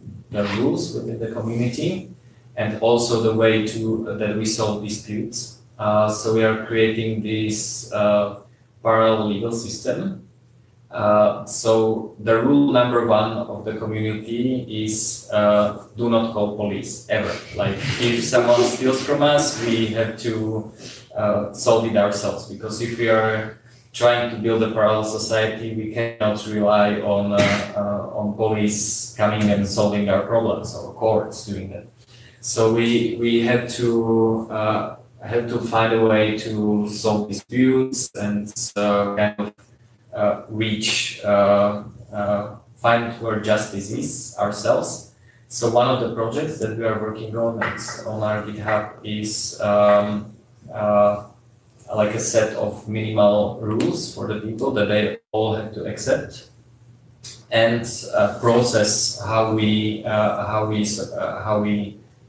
rules within the community and also the way that we solve disputes. So we are creating this parallel legal system. So the rule number one of the community is do not call police ever. Like if someone steals from us, we have to solve it ourselves, because if we are trying to build a parallel society, we cannot rely on police coming and solving our problems or courts doing that. So we had to find a way to solve disputes and kind of find where justice is ourselves. So one of the projects that we are working on our GitHub is like a set of minimal rules for the people that they all have to accept, and process how we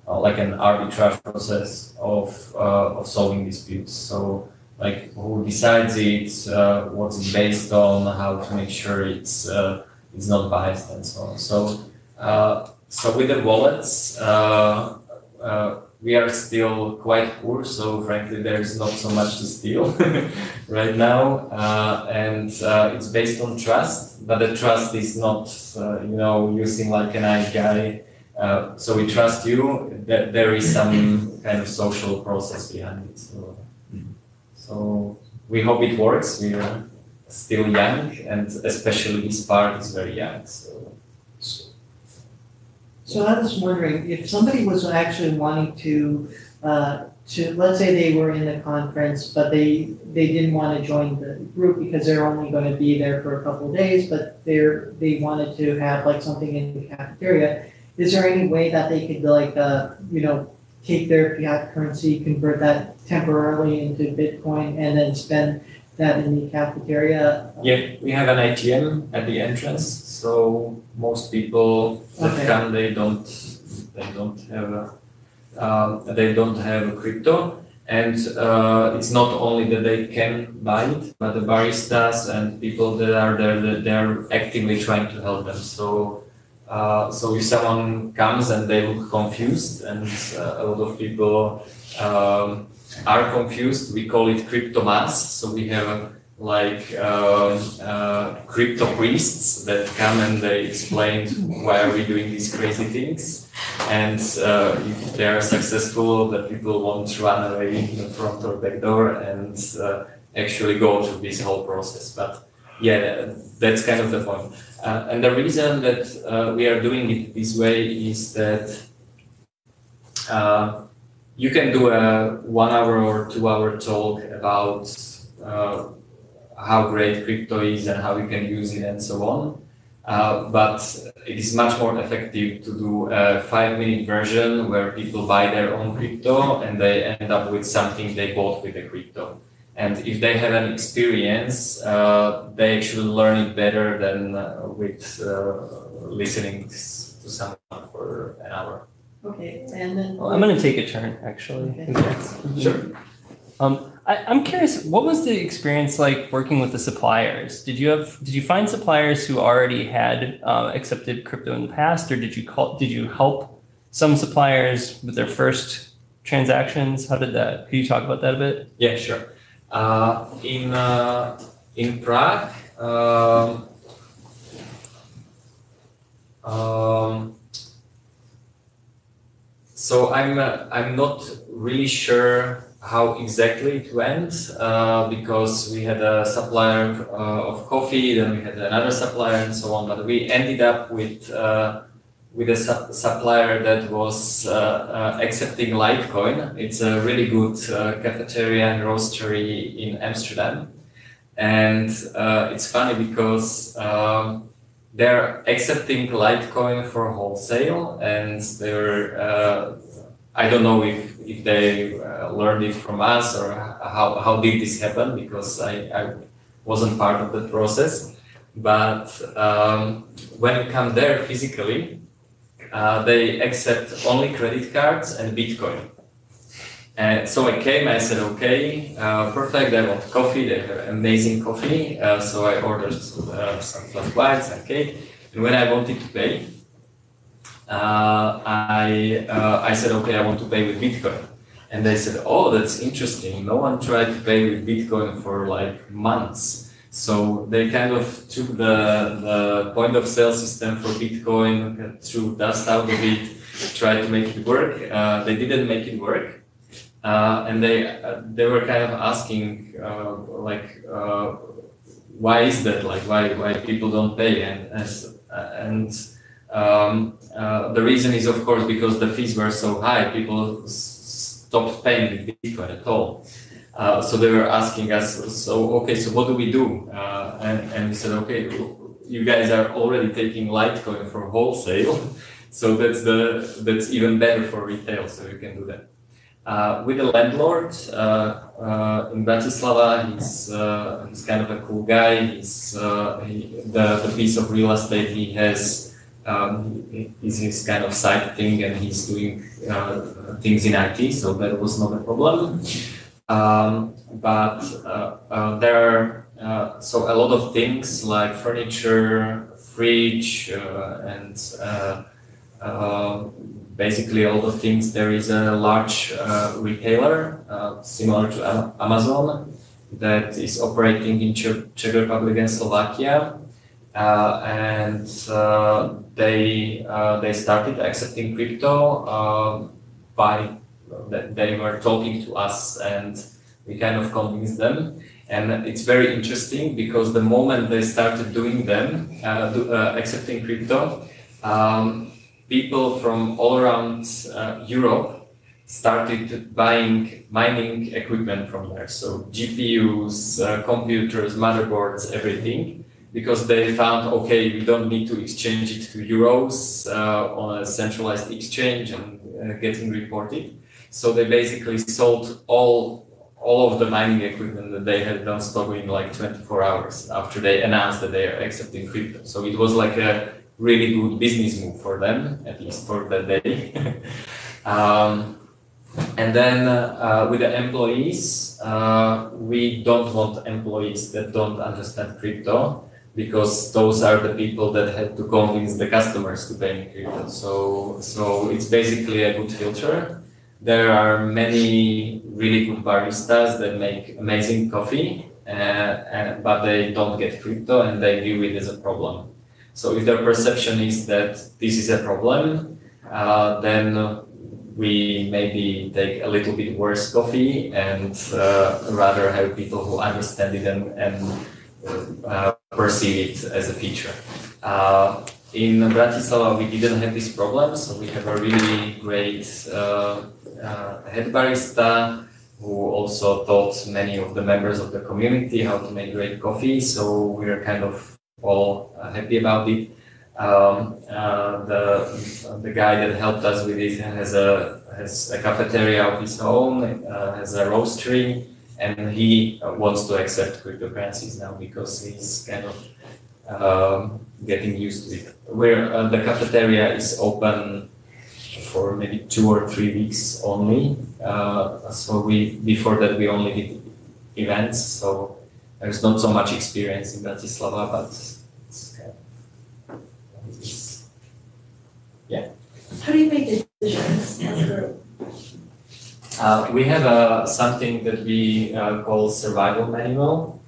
like an arbitrage process of solving disputes. So like who decides it, what's it based on, how to make sure it's not biased, and so on. So with the wallets, we are still quite poor. So frankly, there is not so much to steal right now, and it's based on trust. But the trust is not, you seem like a nice guy, so we trust you. That there is some kind of social process behind it. So we hope it works. We are still young, and especially this part is very young. So I was wondering, if somebody was actually wanting to let's say they were in the conference, but they didn't want to join the group because they're only going to be there for a couple of days, but they wanted to have like something in the cafeteria. Is there any way that they could take their fiat currency, convert that temporarily into Bitcoin, and then spend that in the cafeteria? Yeah, we have an ATM at the entrance, so most people that come, they don't have a crypto, and it's not only that they can buy it, but the baristas and people that are there, that they're actively trying to help them. So if someone comes and they look confused, and a lot of people are confused, we call it crypto mass. So we have crypto priests that come and they explain why are we doing these crazy things, and if they are successful, the people won't run away in the front or back door and actually go through this whole process. But yeah, that's kind of the point. And the reason that we are doing it this way is that you can do a 1 hour or 2 hour talk about how great crypto is and how you can use it and so on. But it is much more effective to do a 5-minute version where people buy their own crypto and they end up with something they bought with the crypto. And if they have an experience, they actually learn it better than with listening to someone for an hour. Okay, and then... Well, I'm going to take a turn, actually. Okay. Sure. I'm curious, what was the experience like working with the suppliers? Did you find suppliers who already had accepted crypto in the past, or did you help some suppliers with their first transactions? How did that? Could you talk about that a bit? Yeah, sure. In Prague, so I'm not really sure how exactly it went, because we had a supplier of coffee, then we had another supplier and so on, but we ended up with a supplier that was accepting Litecoin. It's a really good cafeteria and roastery in Amsterdam. And it's funny because they're accepting Litecoin for wholesale, and they're I don't know if they learned it from us or how did this happen, because I wasn't part of the process. But when you come there physically, they accept only credit cards and Bitcoin. And so I came, I said, okay, perfect, I want coffee, they have amazing coffee. So I ordered some flat whites and cake. And when I wanted to pay, I said, okay, I want to pay with Bitcoin. And they said, oh, that's interesting. No one tried to pay with Bitcoin for like months. So they kind of took the point of sale system for Bitcoin, threw dust out of it, tried to make it work. They didn't make it work. And they were kind of asking, why is that? Like, why people don't pay? And the reason is, of course, because the fees were so high, people stopped paying with Bitcoin at all. So they were asking us, so what do we do? And we said, okay, you guys are already taking Litecoin for wholesale, so that's even better for retail, so you can do that. With the landlord in Bratislava, he's kind of a cool guy. The piece of real estate he has is his kind of side thing, and he's doing things in IT, so that was not a problem. But there are so a lot of things like furniture, fridge, and basically all the things. There is a large retailer similar to Amazon that is operating in Czech Republic and Slovakia, and they started accepting crypto they were talking to us, and we kind of convinced them. And it's very interesting because the moment they started doing them, accepting crypto, people from all around Europe started buying mining equipment from there. So GPUs, computers, motherboards, everything, because they found, okay, we don't need to exchange it to euros on a centralized exchange and getting reported. So they basically sold all of the mining equipment that they had on stock in like 24 hours after they announced that they are accepting crypto. So it was like a really good business move for them, at least for that day. And then with the employees, we don't want employees that don't understand crypto, because those are the people that had to convince the customers to pay in crypto. So it's basically a good filter. There are many really good baristas that make amazing coffee, but they don't get crypto and they view it as a problem. So if their perception is that this is a problem, then we maybe take a little bit worse coffee and rather have people who understand it and perceive it as a feature. In Bratislava, we didn't have this problem, so we have a really great head barista who also taught many of the members of the community how to make great coffee, so we're kind of all happy about it. The guy that helped us with it has a cafeteria of his own, has a roastery, and he wants to accept cryptocurrencies now because he's kind of getting used to it. Where the cafeteria is open for maybe 2 or 3 weeks only. So before that we only did events, so there's not so much experience in Bratislava, but it's kind of, yeah. How do you make decisions as a group? We have something that we call survival manual,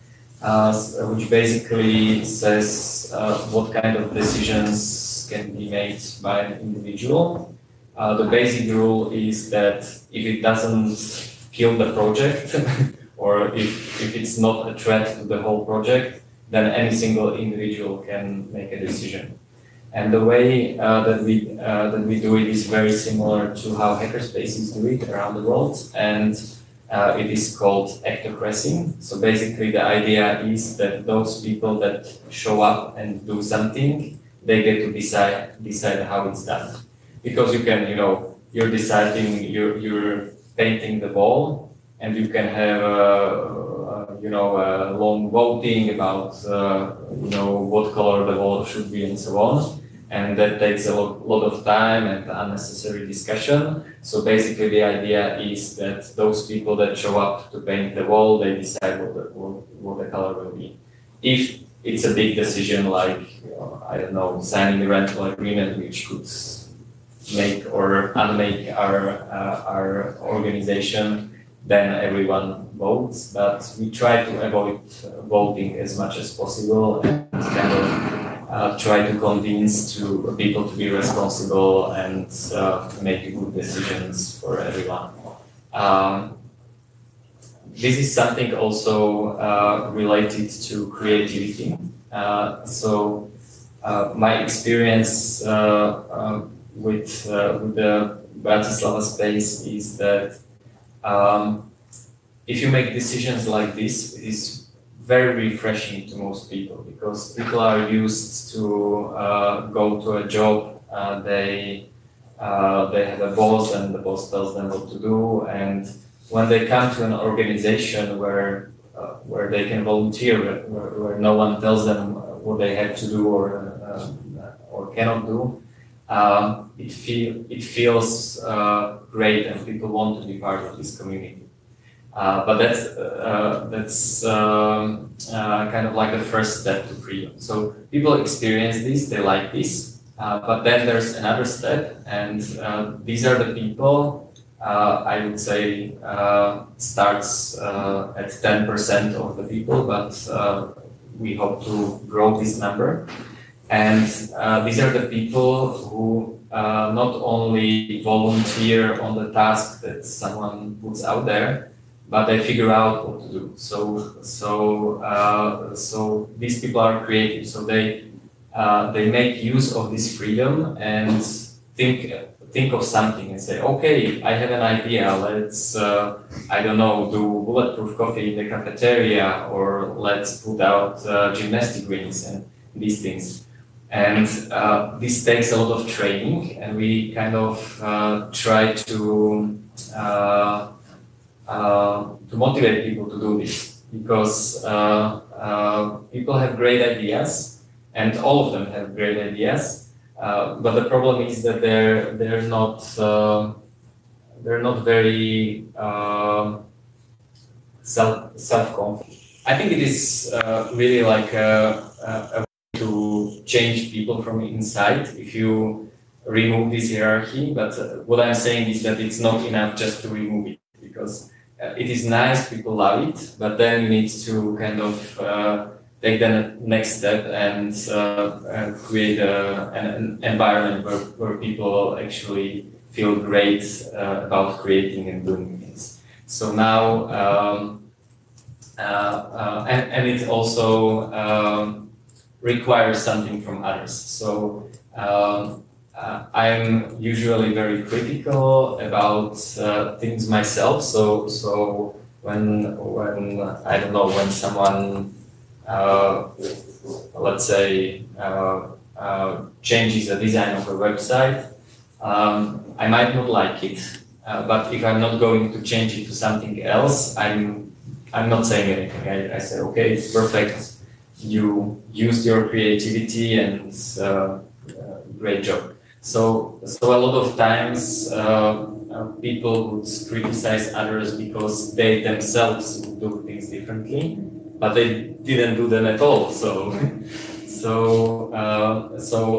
which basically says what kind of decisions can be made by an individual. The basic rule is that if it doesn't kill the project, or if it's not a threat to the whole project, then any single individual can make a decision. And the way that we do it is very similar to how hackerspaces do it around the world, and it is called actocracy. So basically, the idea is that those people that show up and do something, they get to decide how it's done. Because you can, you're deciding, you're painting the wall, and you can have long voting about what color the wall should be and so on. And that takes a lot of time and unnecessary discussion. So basically the idea is that those people that show up to paint the wall, they decide what the color will be. If it's a big decision like, I don't know, signing a rental agreement, which could make or unmake our organization, then everyone votes. But we try to avoid voting as much as possible and kind of try to convince people to be responsible and make good decisions for everyone. This is something also related to creativity. So my experience with the Bratislava space is that if you make decisions like this, it is very refreshing to most people, because people are used to go to a job, they have a boss and the boss tells them what to do, and when they come to an organization where they can volunteer, where no one tells them what they have to do or cannot do, it feels great, and people want to be part of this community. But that's kind of like the first step to freedom. So people experience this, they like this, but then there's another step, and these are the people, I would say, starts at 10% of the people, but we hope to grow this number. And these are the people who not only volunteer on the task that someone puts out there, but they figure out what to do. So these people are creative. So they make use of this freedom and think of something and say, okay, I have an idea. Let's I don't know, do bulletproof coffee in the cafeteria, or let's put out gymnastic rings and these things. And this takes a lot of training, and we kind of try to motivate people to do this, because people have great ideas, and all of them have great ideas, but the problem is that they're not very self-confident. I think it is really like a way to change people from inside if you remove this hierarchy. But what I'm saying is that it's not enough just to remove it, because it is nice, people love it, but then you need to kind of take the next step and create an environment where people actually feel great about creating and doing things. So now, and it also requires something from others. So I'm usually very critical about things myself. So when I don't know, when someone let's say changes the design of a website, I might not like it, but if I'm not going to change it to something else, I'm not saying anything. I say, okay, it's perfect. You used your creativity and great job. So a lot of times people would criticize others because they themselves would do things differently, but they didn't do them at all. So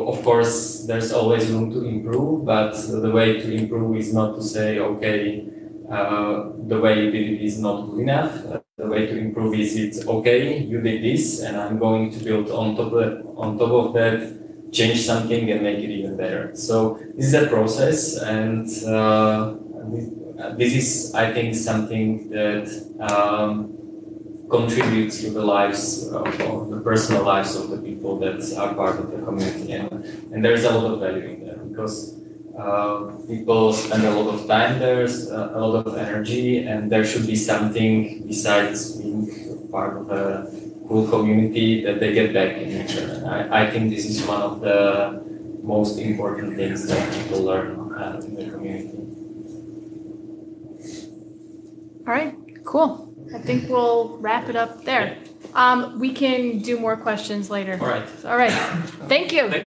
of course there's always room to improve, but the way to improve is not to say, okay, the way you did it is not good enough. The way to improve is, it's okay, you did this, and I'm going to build on top of that, change something and make it even better. So this is a process, and this is, I think, something that contributes to the lives of the personal lives of the people that are part of the community, and there's a lot of value in that because people spend a lot of time, there's a lot of energy, and there should be something besides being part of a cool community that they get back in return. I think this is one of the most important things that people learn in the community. All right, cool. I think we'll wrap it up there. We can do more questions later. All right. All right. Thank you.